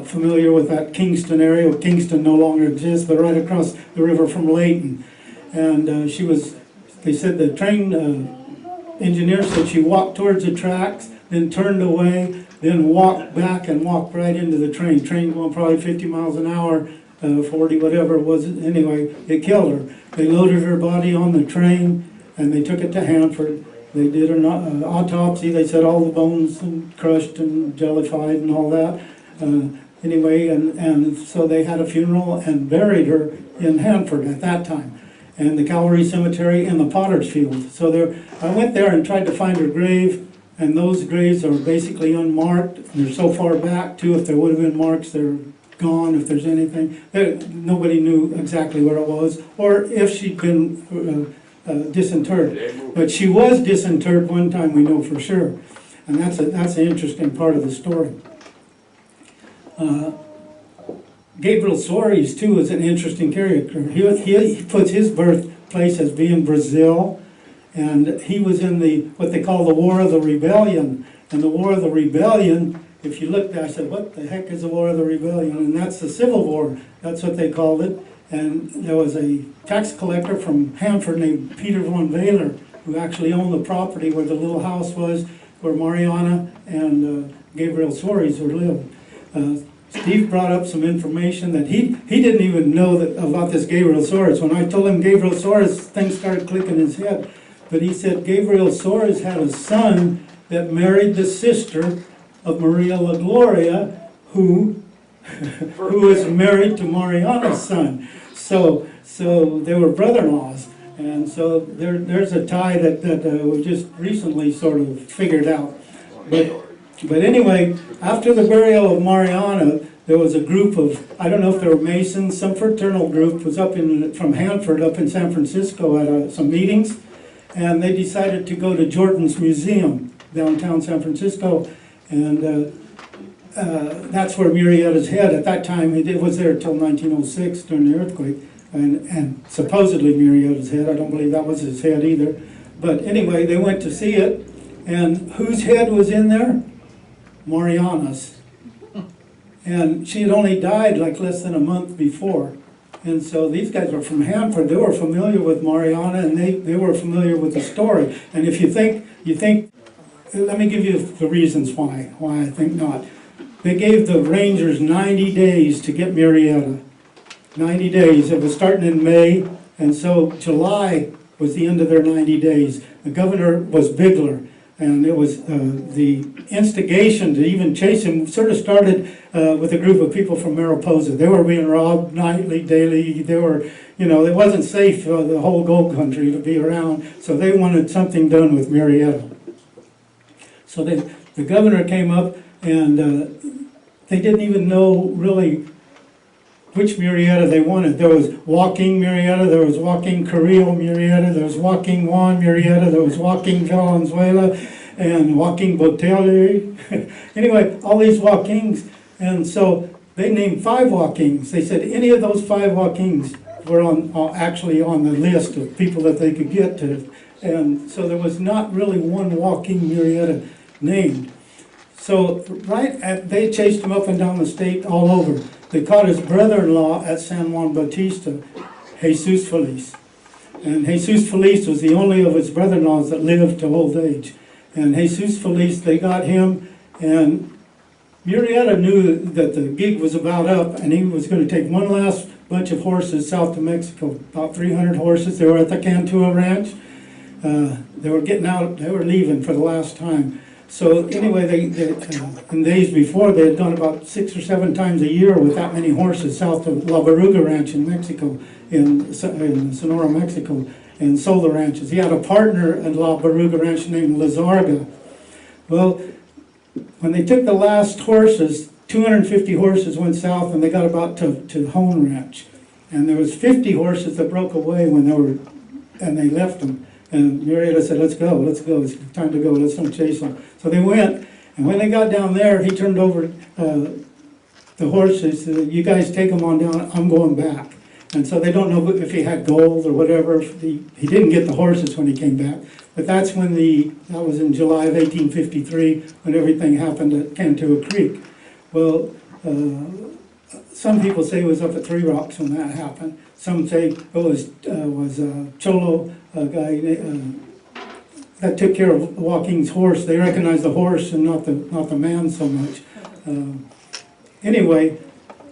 familiar with that Kingston area. Well, Kingston no longer exists, but right across the river from Layton. And they said the train engineer said she walked towards the tracks, then turned away, then walked back and walked right into the train. Train going probably 50 miles an hour, 40, whatever it was. Anyway, it killed her. They loaded her body on the train and they took it to Hanford. They did an autopsy. They said all the bones crushed and jellified and all that. Anyway, and so they had a funeral and buried her in Hanford at that time, and the Calvary Cemetery in the Potter's Field. So I went there and tried to find her grave, and those graves are basically unmarked. They're so far back, too, if there would have been marks, they're gone, if there's anything. Nobody knew exactly where it was, or if she'd been disinterred. But she was disinterred one time, we know for sure. And that's an interesting part of the story. Gabriel Suarez, too, is an interesting character. He puts his birthplace as being Brazil, and he was in what they call the War of the Rebellion. And the War of the Rebellion, if you look there, I said, what the heck is the War of the Rebellion? And that's the Civil War. That's what they called it. And there was a tax collector from Hanford named Peter von Weyler, who actually owned the property where the little house was, where Mariana and Gabriel Suarez would live. Steve brought up some information that he didn't even know about this Gabriel Suarez. When I told him Gabriel Suarez, things started clicking in his head. But he said Gabriel Suarez had a son that married the sister of Maria La Gloria, who was married to Mariana's son. So they were brother-in-laws. And so there's a tie that we just recently sort of figured out. But anyway, after the burial of Mariana, there was a group of, I don't know if they were Masons, some fraternal group was from Hanford up in San Francisco at some meetings, and they decided to go to Jordan's Museum, downtown San Francisco, and that's where Murrieta's head, at that time, it was there until 1906 during the earthquake, and supposedly Murrieta's head, I don't believe that was his head either, but anyway, they went to see it, and whose head was in there? Mariana's. And she had only died like less than a month before. And so these guys were from Hanford. They were familiar with Mariana, and they were familiar with the story. And if you think, let me give you the reasons why I think not. They gave the Rangers 90 days to get Murrieta. 90 days. It was starting in May, and so July was the end of their 90 days. The governor was Bigler. And it was the instigation to even chase him sort of started with a group of people from Mariposa. They were being robbed nightly, daily. They were, it wasn't safe for the whole gold country to be around. So they wanted something done with Murrieta. So the governor came up, and they didn't even know really which Murrieta they wanted. There was Joaquin Murrieta, there was Joaquin Carrillo Murrieta, there was Joaquin Juan Murrieta, there was Joaquin Valenzuela, and Joaquin Botelli. Anyway, all these Joaquins, and so they named 5 Joaquins. They said any of those 5 Joaquins were actually on the list of people that they could get to. And so there was not really one Joaquin Murrieta named. So they chased him up and down the state all over. They caught his brother-in-law at San Juan Bautista, Jesus Feliz. And Jesus Feliz was the only of his brother-in-laws that lived to old age. And Jesus Feliz, they got him, and Murrieta knew that the gig was about up, and he was going to take one last bunch of horses south to Mexico, about 300 horses. They were at the Cantua ranch. They were getting out, they were leaving for the last time. So anyway, in days before, they had gone about 6 or 7 times a year with that many horses south of La Baruga Ranch in Mexico, in Sonora, Mexico, and sold the ranches. He had a partner at La Baruga Ranch named Lazarga. Well, when they took the last horses, 250 horses went south, and they got about to Hone Ranch. And there was 50 horses that broke away and they left them. And Murrieta said, let's go, it's time to go, let's not chase them. So they went, and when they got down there, he turned over the horses, you guys take them on down, I'm going back. And so they don't know if he had gold or whatever. He didn't get the horses when he came back. But that's when that was in July of 1853, when everything happened at Cantua Creek. Well, some people say it was up at Three Rocks when that happened. Some say it was Cholo, a guy that took care of Joaquin's horse. They recognized the horse and not the man so much. Anyway,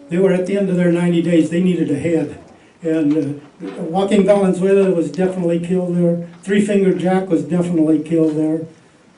they were at the end of their 90 days. They needed a head. And Joaquin Valenzuela was definitely killed there. Three-Fingered Jack was definitely killed there.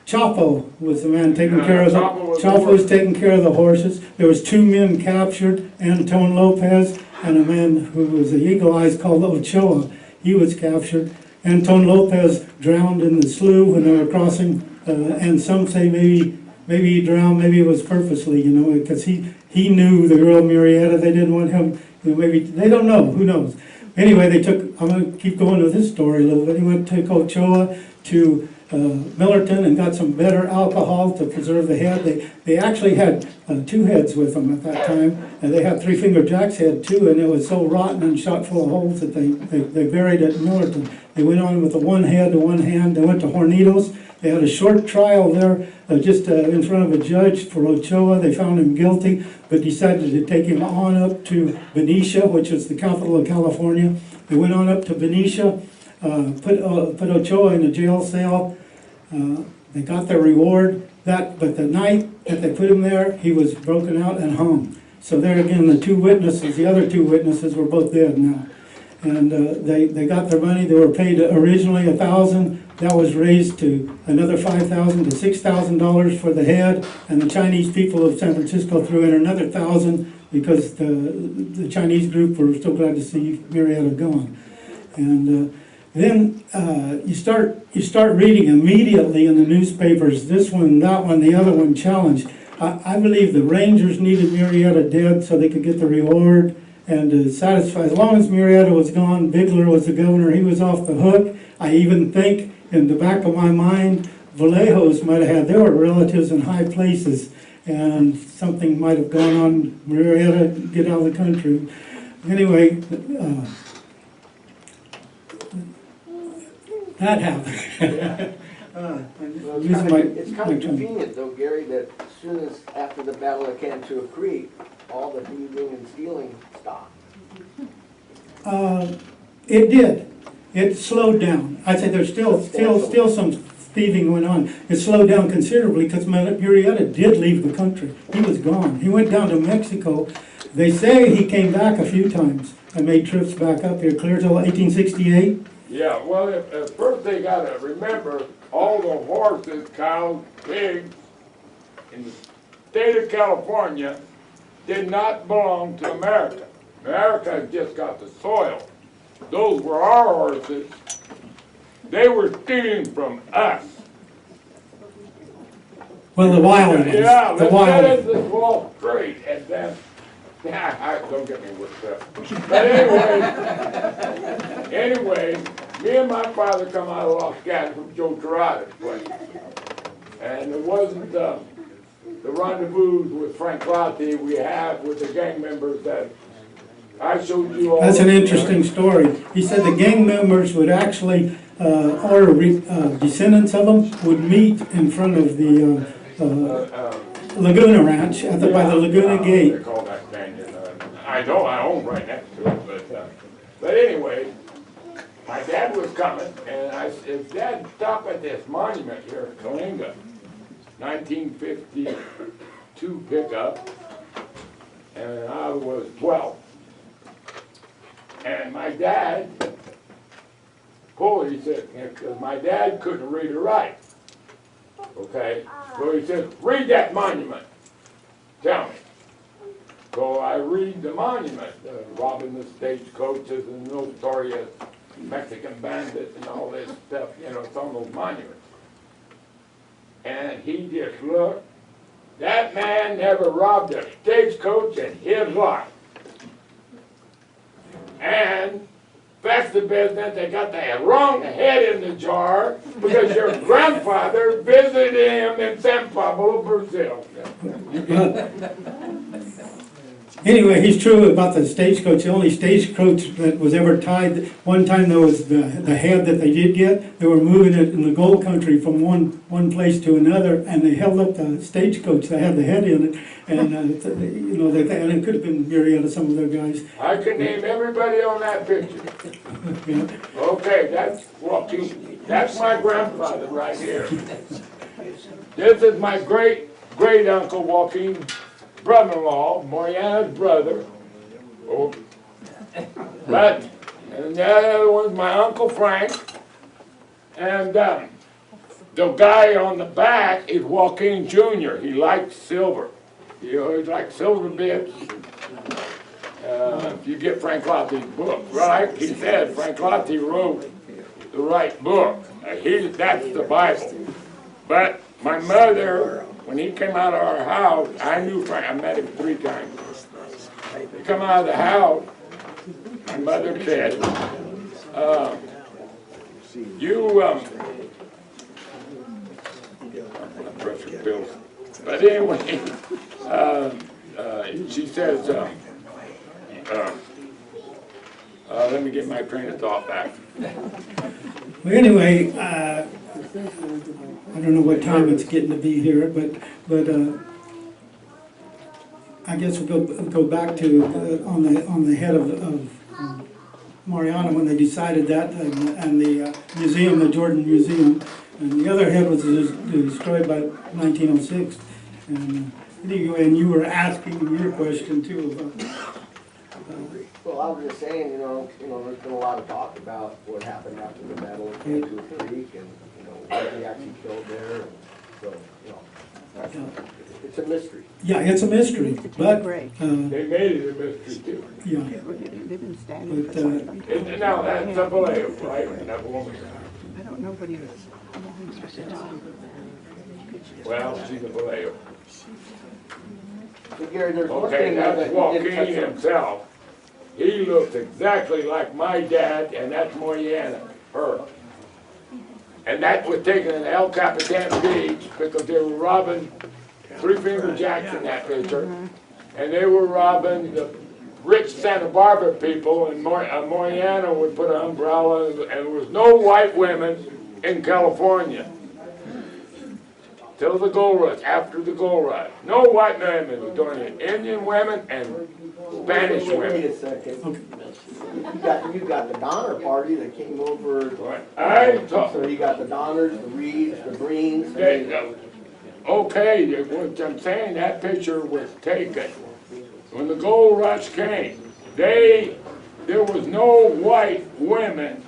Chapo was the man taking care of Chapo was taking care of the horses. There was 2 men captured, Anton Lopez and a man who was the Eagle Eyes called Ochoa. He was captured. Anton Lopez drowned in the slough when they were crossing, and some say maybe he drowned, maybe it was purposely, because he knew the real Murrieta. They didn't want him, maybe, they don't know, who knows. Anyway, I'm going to keep going with this story a little bit. He went to Ochoa to Millerton and got some better alcohol to preserve the head. They actually had 2 heads with them at that time, and they had Three-Fingered Jack's head too, and it was so rotten and shot full of holes that they buried it in Millerton. They went on with the 1 head to 1 hand. They went to Hornitos. They had a short trial there, just in front of a judge for Ochoa. They found him guilty, but decided to take him on up to Benicia, which is the capital of California. They went on up to Benicia, put Ochoa in a jail cell. They got their reward. But the night that they put him there, he was broken out and hung. So there again, the other two witnesses were both dead now. And they got their money. They were paid originally $1,000. That was raised to another $5,000 to $6,000 for the head. And the Chinese people of San Francisco threw in another $1,000 because the Chinese group were so glad to see Murrieta gone. And then you start reading immediately in the newspapers, this one, that one, the other one, challenged. I believe the Rangers needed Murrieta dead so they could get the reward and to satisfy. As long as Murrieta was gone, Bigler was the governor, he was off the hook. I even think in the back of my mind, Vallejos might have had, there were relatives in high places, and something might have gone on, Murrieta, get out of the country. Anyway, that happened. Well, it's kind of convenient though, Gary, that as soon as after the Battle of Cantua Creek, all the thieving and stealing stopped. It did. It slowed down. I'd say there's still some thieving going on. It slowed down considerably because Murrieta did leave the country. He was gone. He went down to Mexico. They say he came back a few times and made trips back up here, clear till 1868. Yeah, well, at first they gotta remember all the horses, cows, pigs in the state of California did not belong to America. America just got the soil. Those were our horses. They were stealing from us. Well, the wild ones. Yeah, the let's wild. get into this wall straight, and then, don't get me worked up. But anyway, me and my father come out of Los Gatos from Joe Tirada's place. And it wasn't the rendezvous with Frank Lotti we have with the gang members that I showed you all. That's an interesting story. He said the gang members would actually, or descendants of them would meet in front of the Laguna Ranch by the Laguna They Gate. call that canyon. I own right next to it, but anyway, my dad was coming, and I said, Dad, stop at this monument here at Kalinga, 1952 pickup, and I was 12. And my dad pulled, he said, because my dad couldn't read or write, okay? So he said, read that monument, tell me. So I read the monument, robbing the stagecoaches and notorious Mexican bandits and all this stuff, you know, it's on those monuments. And he just looked, that man never robbed a stagecoach in his life. And that's the business, they got the wrong head in the jar because your grandfather visited him in San Pablo, Brazil. Anyway, he's true about the stagecoach. The only stagecoach that was ever tied, one time there was the head that they did get. They were moving it in the gold country from one place to another, and they held up the stagecoach. They had the head in it, and you know, and it could have been Murrieta, some of their guys. I can name everybody on that picture. Yeah. Okay, that's Joaquin. That's my grandfather right here. This is my great uncle Joaquin, brother-in-law, Mariana's brother. Oh. But, and the other one's my Uncle Frank. And the guy on the back is Joaquin Jr. He likes silver. He always likes silver bits. If you get Frank Lotte's book, right? He said Frank Lotte wrote the right book. That's the Bible. But my mother, when he came out of our house, I knew Frank. I met him 3 times. He come out of the house, my mother said, pressure pills. But anyway, she says, let me get my train of thought back. Well, anyway, I don't know what time it's getting to be here, but I guess we'll go back to on the head of Mariana when they decided that, and the museum, the Jordan Museum, and the other head was destroyed by 1906. And anyway, and you were asking your question too about. Well, I was just saying, you know, there's been a lot of talk about what happened after the battle of Cantua Creek, and what they actually killed there. And so, it's a mystery. Yeah, it's a mystery, but They made it a mystery too. yeah. They've been standing But, for so long. Now that's a Vallejo, right? That woman. I don't know what he was. Well, she's a Vallejo. So Gary, there's one Okay, thing that that's you Joaquin didn't touch on. himself. He looks exactly like my dad, and that's Mariana, her. And that was taken in El Capitan Beach because they were robbing Three Finger Jacks in that picture. And they were robbing the rich Santa Barbara people, and Mariana would put an umbrella, and there was no white women in California. Till the gold rush, after the gold rush. No white women were doing it. Indian women and Spanish Wait women. a second. You got the Donner Party that came over. So you got the Donners, the Reeds, the Breens. Okay, what I'm saying, that picture was taken when the gold rush came. There was no white women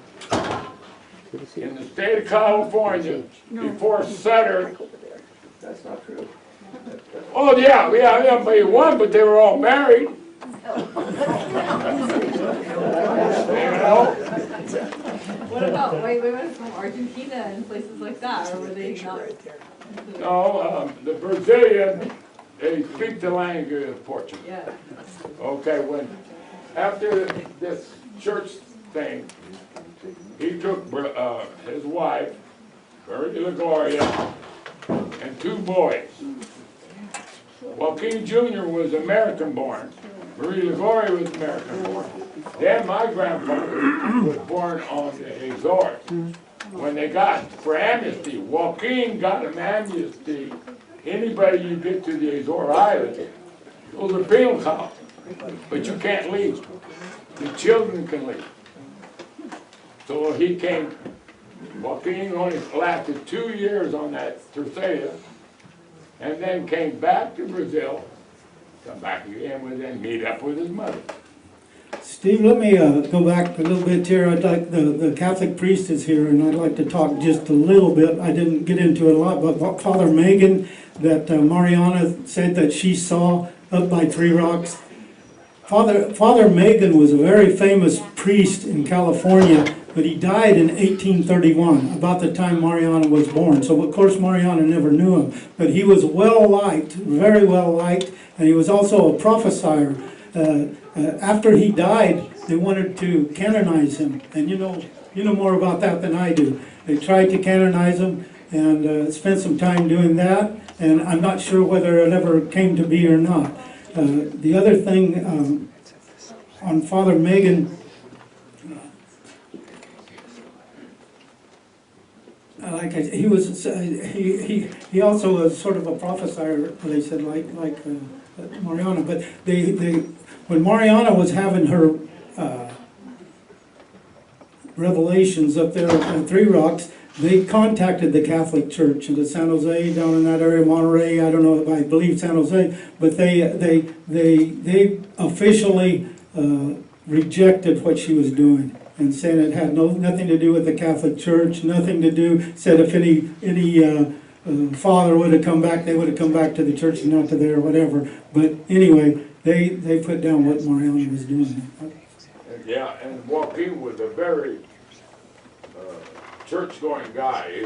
in the state of California before Sutter. That's not true. Oh, yeah, maybe one, but they were all married. What about white women from Argentina and places like that, or were they not? No, the Brazilian, they speak the language of Portuguese. Yeah. Okay, after this church thing, he took his wife, Maria Gloria, and 2 boys. Joaquin Jr. was American born, Marie LaGloria was American born. Then my grandfather was born on the Azores. When they got for amnesty, Joaquin got an amnesty. Anybody you get to the Azores Islands, those are penal colonies, but you can't leave. The children can leave. So he came. Joaquin only lasted 2 years on that Terceira, and then came back to Brazil, come back again, and then meet up with his mother. Steve, let me go back a little bit here. I'd like, the Catholic priest is here, and I'd like to talk just a little bit. I didn't get into it a lot, but Father Megan, that Mariana said that she saw up by Three Rocks. Father Megan was a very famous priest in California, but he died in 1831, about the time Mariana was born. So of course Mariana never knew him, but he was well liked, very well liked, and he was also a prophesier. After he died, they wanted to canonize him, and you know more about that than I do. They tried to canonize him, and spent some time doing that, and I'm not sure whether it ever came to be or not. The other thing on Father Megan, he also was sort of a prophesier. They said like Mariana, but when Mariana was having her revelations up there at Three Rocks, they contacted the Catholic Church in San Jose, down in that area, Monterey, I don't know, I believe San Jose, but they officially rejected what she was doing and said it had nothing to do with the Catholic Church, nothing to do, said if any father would have come back, they would have come back to the church and not to there or whatever. But anyway, they put down what Mariana was doing. Yeah, and Joaquin was a very church-going guy. He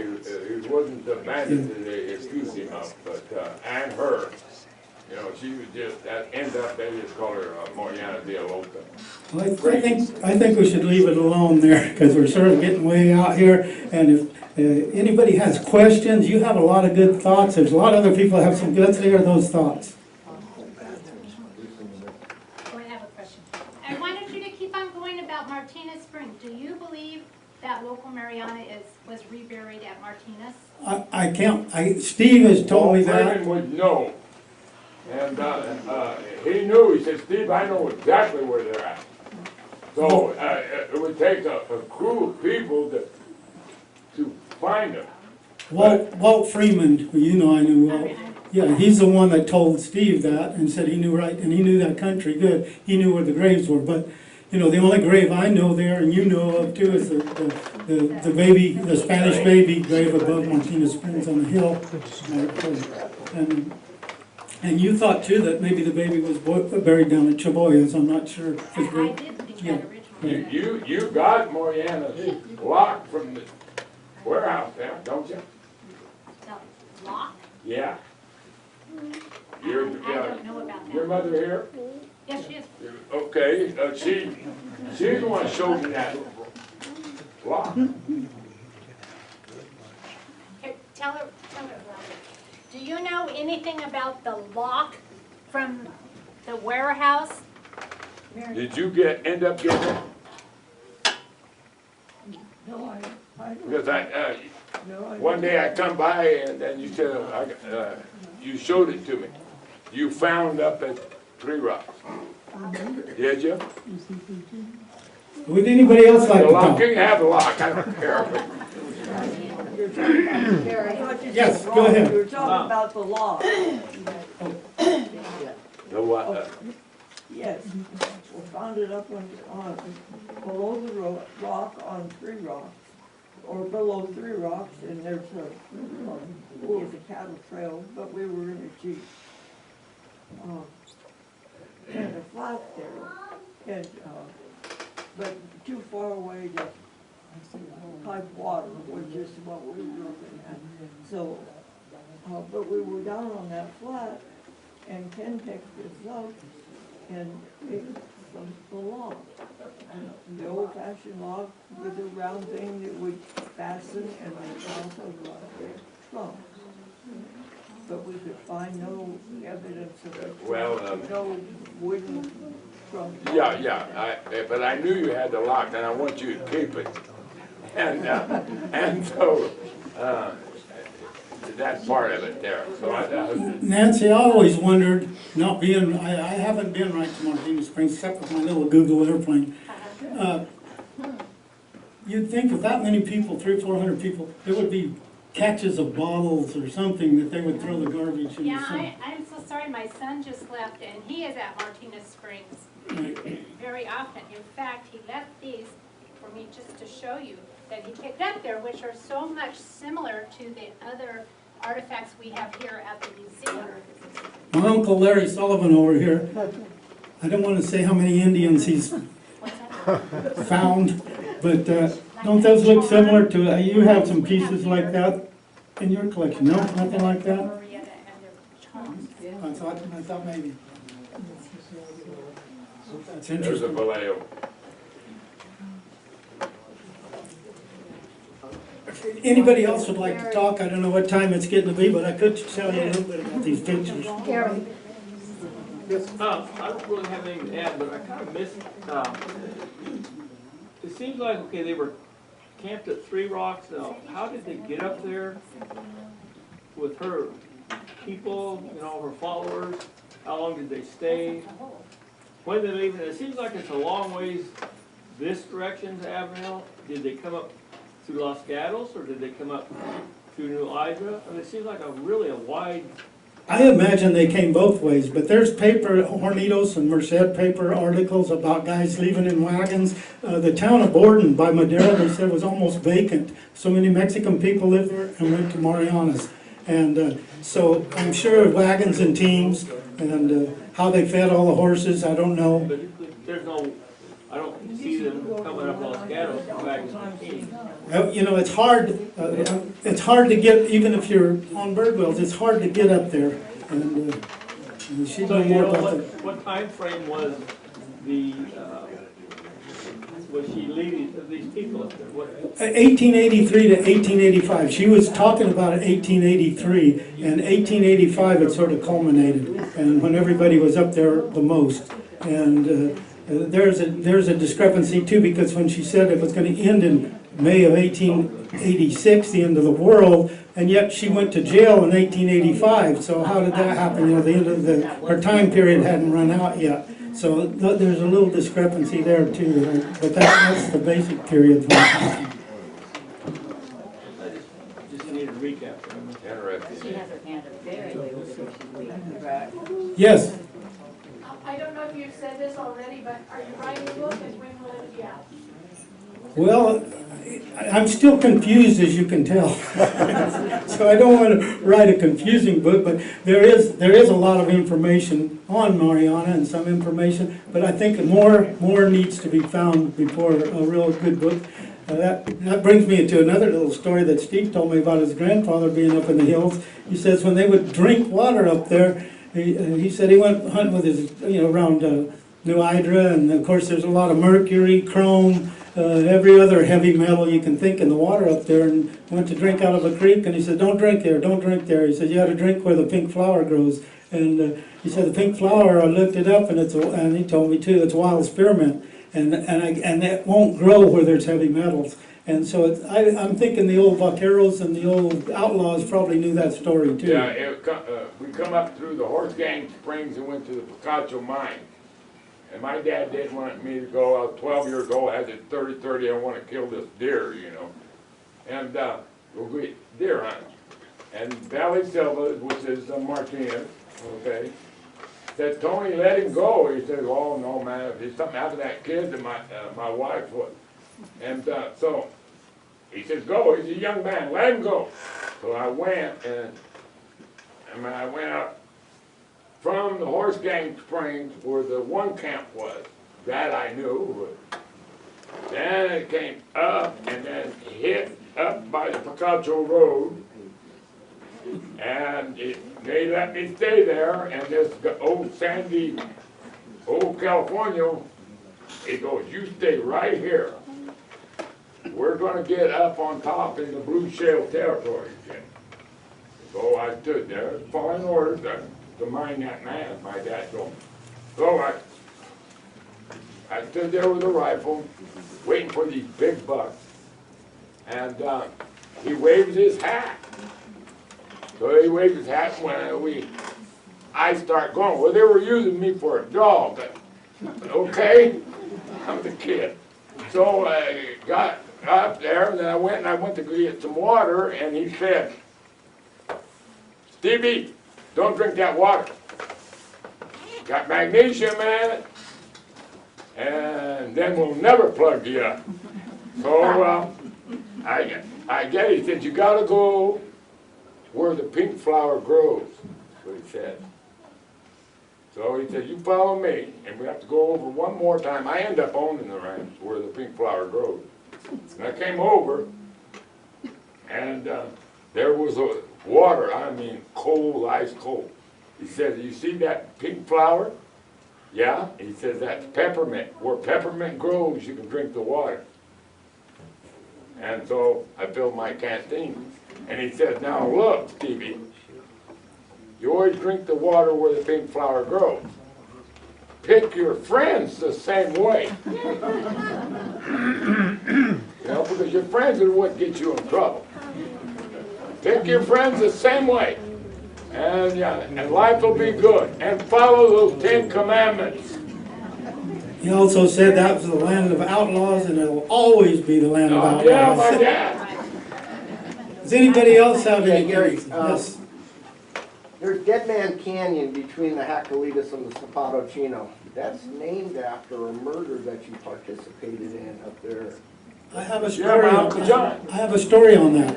wasn't the bandit that they accused him of, but and her, you know, she was just that. End up they just call her Mariana La Loca. Well, I think we should leave it alone there, because we're sort of getting way out here. And if anybody has questions, you have a lot of good thoughts. There's a lot of other people that have some good. Let's hear those thoughts. Oh, I have a question. I wanted you to keep on going about Martinez Spring. Do you believe that local Mariana was reburied at Martinez? I can't. Steve has told me that. Freeman would know, and he knew. He said, "Steve, I know exactly where they're at." So it would take a crew of people to find them. Walt Freeman, who you know I knew Walt. Yeah, he's the one that told Steve that and said he knew right, and he knew that country good. He knew where the graves were, but you know, the only grave I know there, and you know of too, is the baby, the Spanish baby grave above Martinez Springs on the hill. And you thought too that maybe the baby was buried down at Chaboyas. I'm not sure. I did think that originally. You got Mariana's lock from the warehouse there, don't you? The lock? Yeah. I don't know about that. Your mother here? Yes, she is. Okay, she's the one who showed me that lock. Here, tell her. Do you know anything about the lock from the warehouse? Did you end up getting it? No, I Because no, I one day I come by and then you said, you showed it to me. You found up at Three Rocks. Did you? Would anybody else like The to lock, talk? you can have the lock, I don't care. Yes, go ahead. You were talking about the law. The what? Yes, we found it up on below the rock on Three Rocks, or below Three Rocks, and there's a cattle trail, but we were in a Jeep. And a flat there, and, but too far away to pipe water, which is what we were looking at. So, but we were down on that flat, and Ken picked this up, and it's the log. The old-fashioned log with a round thing that would fasten, and also the trunk. But we could find no evidence of it. Well, No wooden from. Yeah, but I knew you had the lock, and I want you to keep it. And so, that's part of it there. So Nancy, I always wondered, not being, I haven't been right to Martinez Springs except with my little Google airplane. You'd think with that many people, 300-400 people, there would be catches of bottles or something that they would throw the garbage in. Yeah, I'm so sorry, my son just left and he is at Martinez Springs very often. In fact, he left these for me just to show you that he picked up there, which are so much similar to the other artifacts we have here at the museum. My Uncle Larry Sullivan over here, I don't want to say how many Indians he's found, but don't those look similar to, you have some pieces like that in your collection, no? Nothing like that? Murrieta and their charms. I thought maybe. That's there's a interesting. Vallejo. If anybody else would like to talk, I don't know what time it's getting to be, but I could tell you a little bit about these pictures. Gary. I don't really have anything to add, but I kind of missed, it seems like, okay, they were camped at Three Rocks. Now, how did they get up there with her people, you know, her followers? How long did they stay? When did they leave? It seems like it's a long ways this direction to Avenel. Did they come up through Los Gatos, or did they come up through New Hydra? I mean, it seems like a wide. I imagine they came both ways, but there's paper, Hornitos and Merced paper articles about guys leaving in wagons. The town of Borden by Madera, they said, was almost vacant. So many Mexican people lived there and went to Mariana's. And so I'm sure wagons and teams, and how they fed all the horses, I don't know. But there's no, I don't see them coming up Los Gatos back in King. You know, it's hard to get, even if you're on Birdwells, it's hard to get up there. And she So knows you more know, about that. what time frame was the, was she leading these people up there? What, 1883 to 1885. She was talking about 1883, and 1885 it sort of culminated, and when everybody was up there the most. And there's a discrepancy too, because when she said it was going to end in May of 1886, the end of the world, and yet she went to jail in 1885. So how did that happen? You know, the end of her time period hadn't run out yet. So there's a little discrepancy there too, but that's the basic period. I just need a recap. Interesting. Yes. I don't know if you've said this already, but are you writing a book, and when will it be out? Well, I'm still confused, as you can tell. So I don't want to write a confusing book, but there is a lot of information on Mariana and some information, but I think more needs to be found before a real good book. That brings me to another little story that Steve told me about his grandfather being up in the hills. He says when they would drink water up there, he said he went hunting with his, around New Hydra, and of course there's a lot of mercury, chrome, every other heavy metal you can think in the water up there, and went to drink out of a creek, and he said, don't drink there, don't drink there. He said, you got to drink where the pink flower grows. And he said, the pink flower, I looked it up, and he told me too, it's wild spearmint, and that won't grow where there's heavy metals. And so I'm thinking the old vaqueros and the old outlaws probably knew that story too. Yeah, we come up through the Horse Gang Springs and went to the Picacho mine. And my dad didn't want me to go. I was 12 years old, I had this 30-30, I want to kill this deer, And we deer hunt. And Valley Silva, which is Martinez, okay, said, Tony, let him go. He said, oh, no, man, if there's something happened to that kid, then my wife would. And so he says, go. He's a young man, let him go. So I went, and I went up from the Horse Gang Springs where the one camp was. That I knew. Then it came up and then hit up by the Picacho Road. And they let me stay there, and this old Sandy, old California, he goes, you stay right here. We're going to get up on top in the Blue Shale territory again. So I stood there, following orders to mine that man, my dad told me. So I stood there with a rifle, waiting for these big bucks. And he waved his hat. So he waved his hat when I start going. Well, they were using me for a dog. Okay? I'm the kid. So I got up there, and then I went to get some water, and he said, Stevie, don't drink that water. Got magnesium in it, and then we'll never plug you up. So I get it. He said, you gotta go where the pink flower grows, that's what he said. So he said, you follow me, and we have to go over one more time. I end up owning the ranch where the pink flower grows. And I came over, and there was water, I mean cold, ice cold. He said, you see that pink flower? Yeah? He says, that's peppermint. Where peppermint grows, you can drink the water. And so I filled my canteen. And he said, now look, Stevie, you always drink the water where the pink flower grows. Pick your friends the same way. You know, because your friends are what get you in trouble. Pick your friends the same way. And yeah, and life will be good. And follow those 10 commandments. He also said that was the land of outlaws, and it'll always be the land of outlaws. Yeah, my dad. Does anybody else have any? Gary, Yes. There's Dead Man Canyon between the Jacalitas and the Zapato Chino. That's named after a murder that you participated in up there. I have a Yeah, story. my Uncle John. I have a story on that.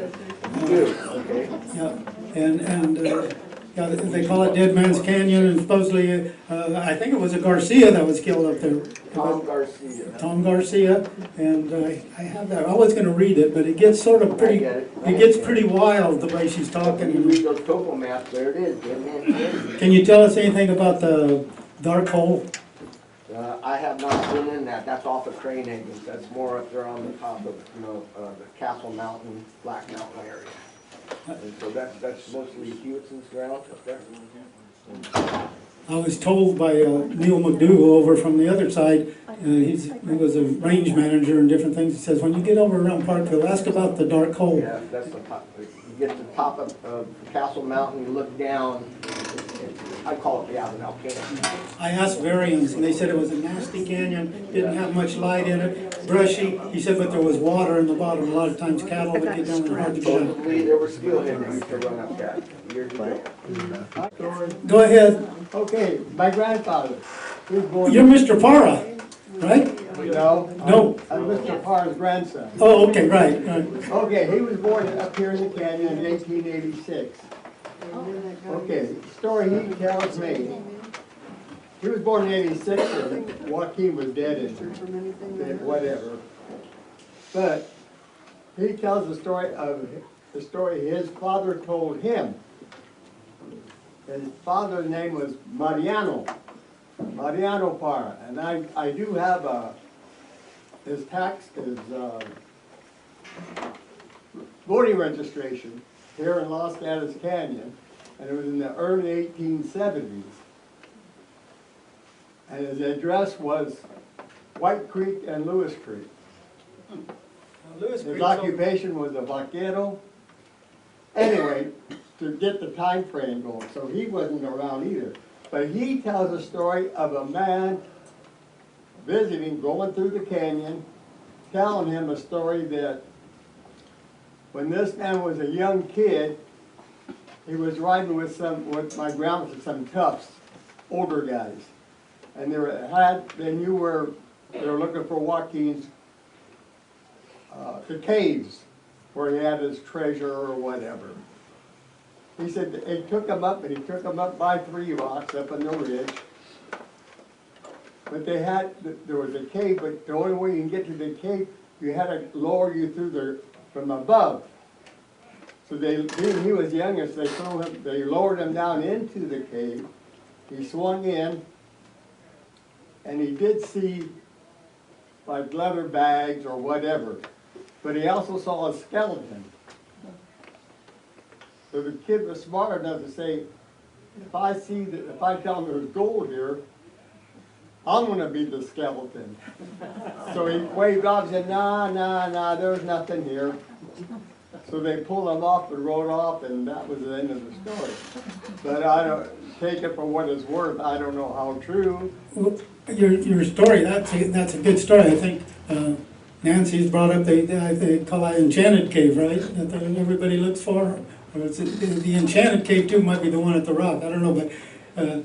You do, okay? Yeah, and yeah, they call it Dead Man's Canyon, and supposedly, I think it was a Garcia that was killed up there. Tom Garcia. Tom Garcia, and I have that. I was going to read it, but it gets sort of pretty. I get it. It gets pretty wild the way she's talking. You read those topo maps, there it is, Dead Man Canyon. Can you tell us anything about the dark hole? I have not been in that. That's off of Crane Higgins. That's more up there on the top of, the Castle Mountain, Black Mountain area. And so that's mostly Hewittson's ground up there. I was told by Neil McDougall over from the other side, he was a range manager and different things. He says, when you get over around Parkville, ask about the dark hole. Yeah, that's the top. You get to the top of Castle Mountain, you look down. I call it the Avenel Canyon. I asked Varians, and they said it was a nasty canyon, didn't have much light in it, brushy. He said, but there was water in the bottom. A lot of times cattle would get down there hard to get in. Supposedly, there were steelhead that used to run up that years ago. Go ahead. Okay, my grandfather, he was born. You're Mr. Parra, right? No. No. I'm Mr. Parr's grandson. Oh, okay, right. Okay, he was born up here in the canyon in 1886. Okay, the story he tells me, he was born in 86 and Joaquin was dead and whatever. But he tells the story his father told him. His father's name was Mariano Parra, and I do have his voting registration here in Los Gatos Canyon, and it was in the early 1870s. And his address was White Creek and Lewis Creek. His occupation was a vaquero. Anyway, to get the time frame going, so he wasn't around either. But he tells a story of a man visiting, going through the canyon, telling him a story that when this man was a young kid, he was riding with my grandma, some toughs, older guys. And they were looking for Joaquin's, the caves where he had his treasure or whatever. He said he took him up, and he took him up by 3 rocks up on the ridge. But there was a cave, but the only way you can get to the cave, you had to lower you through there from above. So being he was youngest, they lowered him down into the cave. He swung in, and he did see like leather bags or whatever, but he also saw a skeleton. So the kid was smart enough to say, if I tell him there's gold here, I'm gonna be the skeleton. So he waved off and said, nah, there's nothing here. So they pulled him off and rode off, and that was the end of the story. But I don't, take it for what it's worth, I don't know how true. Well, your story, that's a good story. I think Nancy's brought up, they call it Enchanted Cave, right? That everybody looks for? Or is it, the Enchanted Cave too might be the one at the rock, I don't know, but a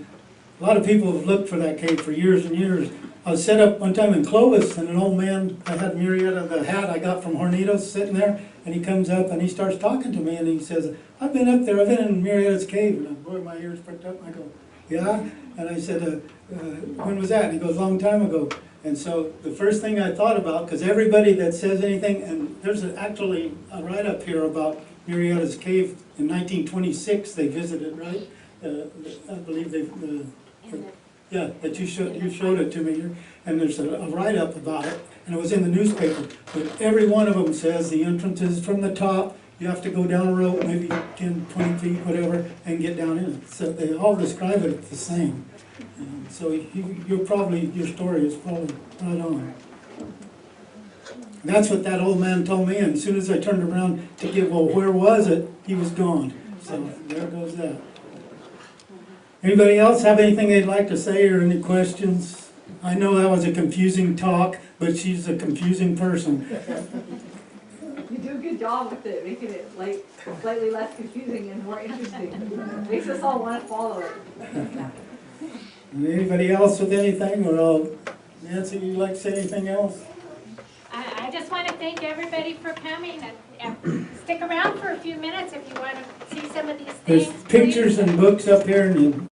lot of people have looked for that cave for years and years. I was set up one time in Clovis, and an old man, I had Murrieta, the hat I got from Hornitos, sitting there, and he comes up and he starts talking to me, and he says, I've been up there, I've been in Murrieta's cave. And boy, my ears pricked up, and I go, yeah? And I said, when was that? And he goes, a long time ago. And so the first thing I thought about, because everybody that says anything, and there's actually a write-up here about Murrieta's cave in 1926, they visited, right? I believe yeah, that you showed it to me, and there's a write-up about it, and it was in the newspaper. But every one of them says the entrance is from the top, you have to go down a rope, maybe 10, 20 feet, whatever, and get down in it. So they all describe it the same. And so your story is probably right on. That's what that old man told me, and as soon as I turned around to give, well, where was it, he was gone. So there goes that. Anybody else have anything they'd like to say or any questions? I know that was a confusing talk, but she's a confusing person. You do a good job with it, making it like slightly less confusing and more interesting. Makes us all want to follow it. Anybody else with anything, or Nancy, you'd like to say anything else? I just want to thank everybody for coming, and stick around for a few minutes if you want to see some of these things. There's pictures and books up here, and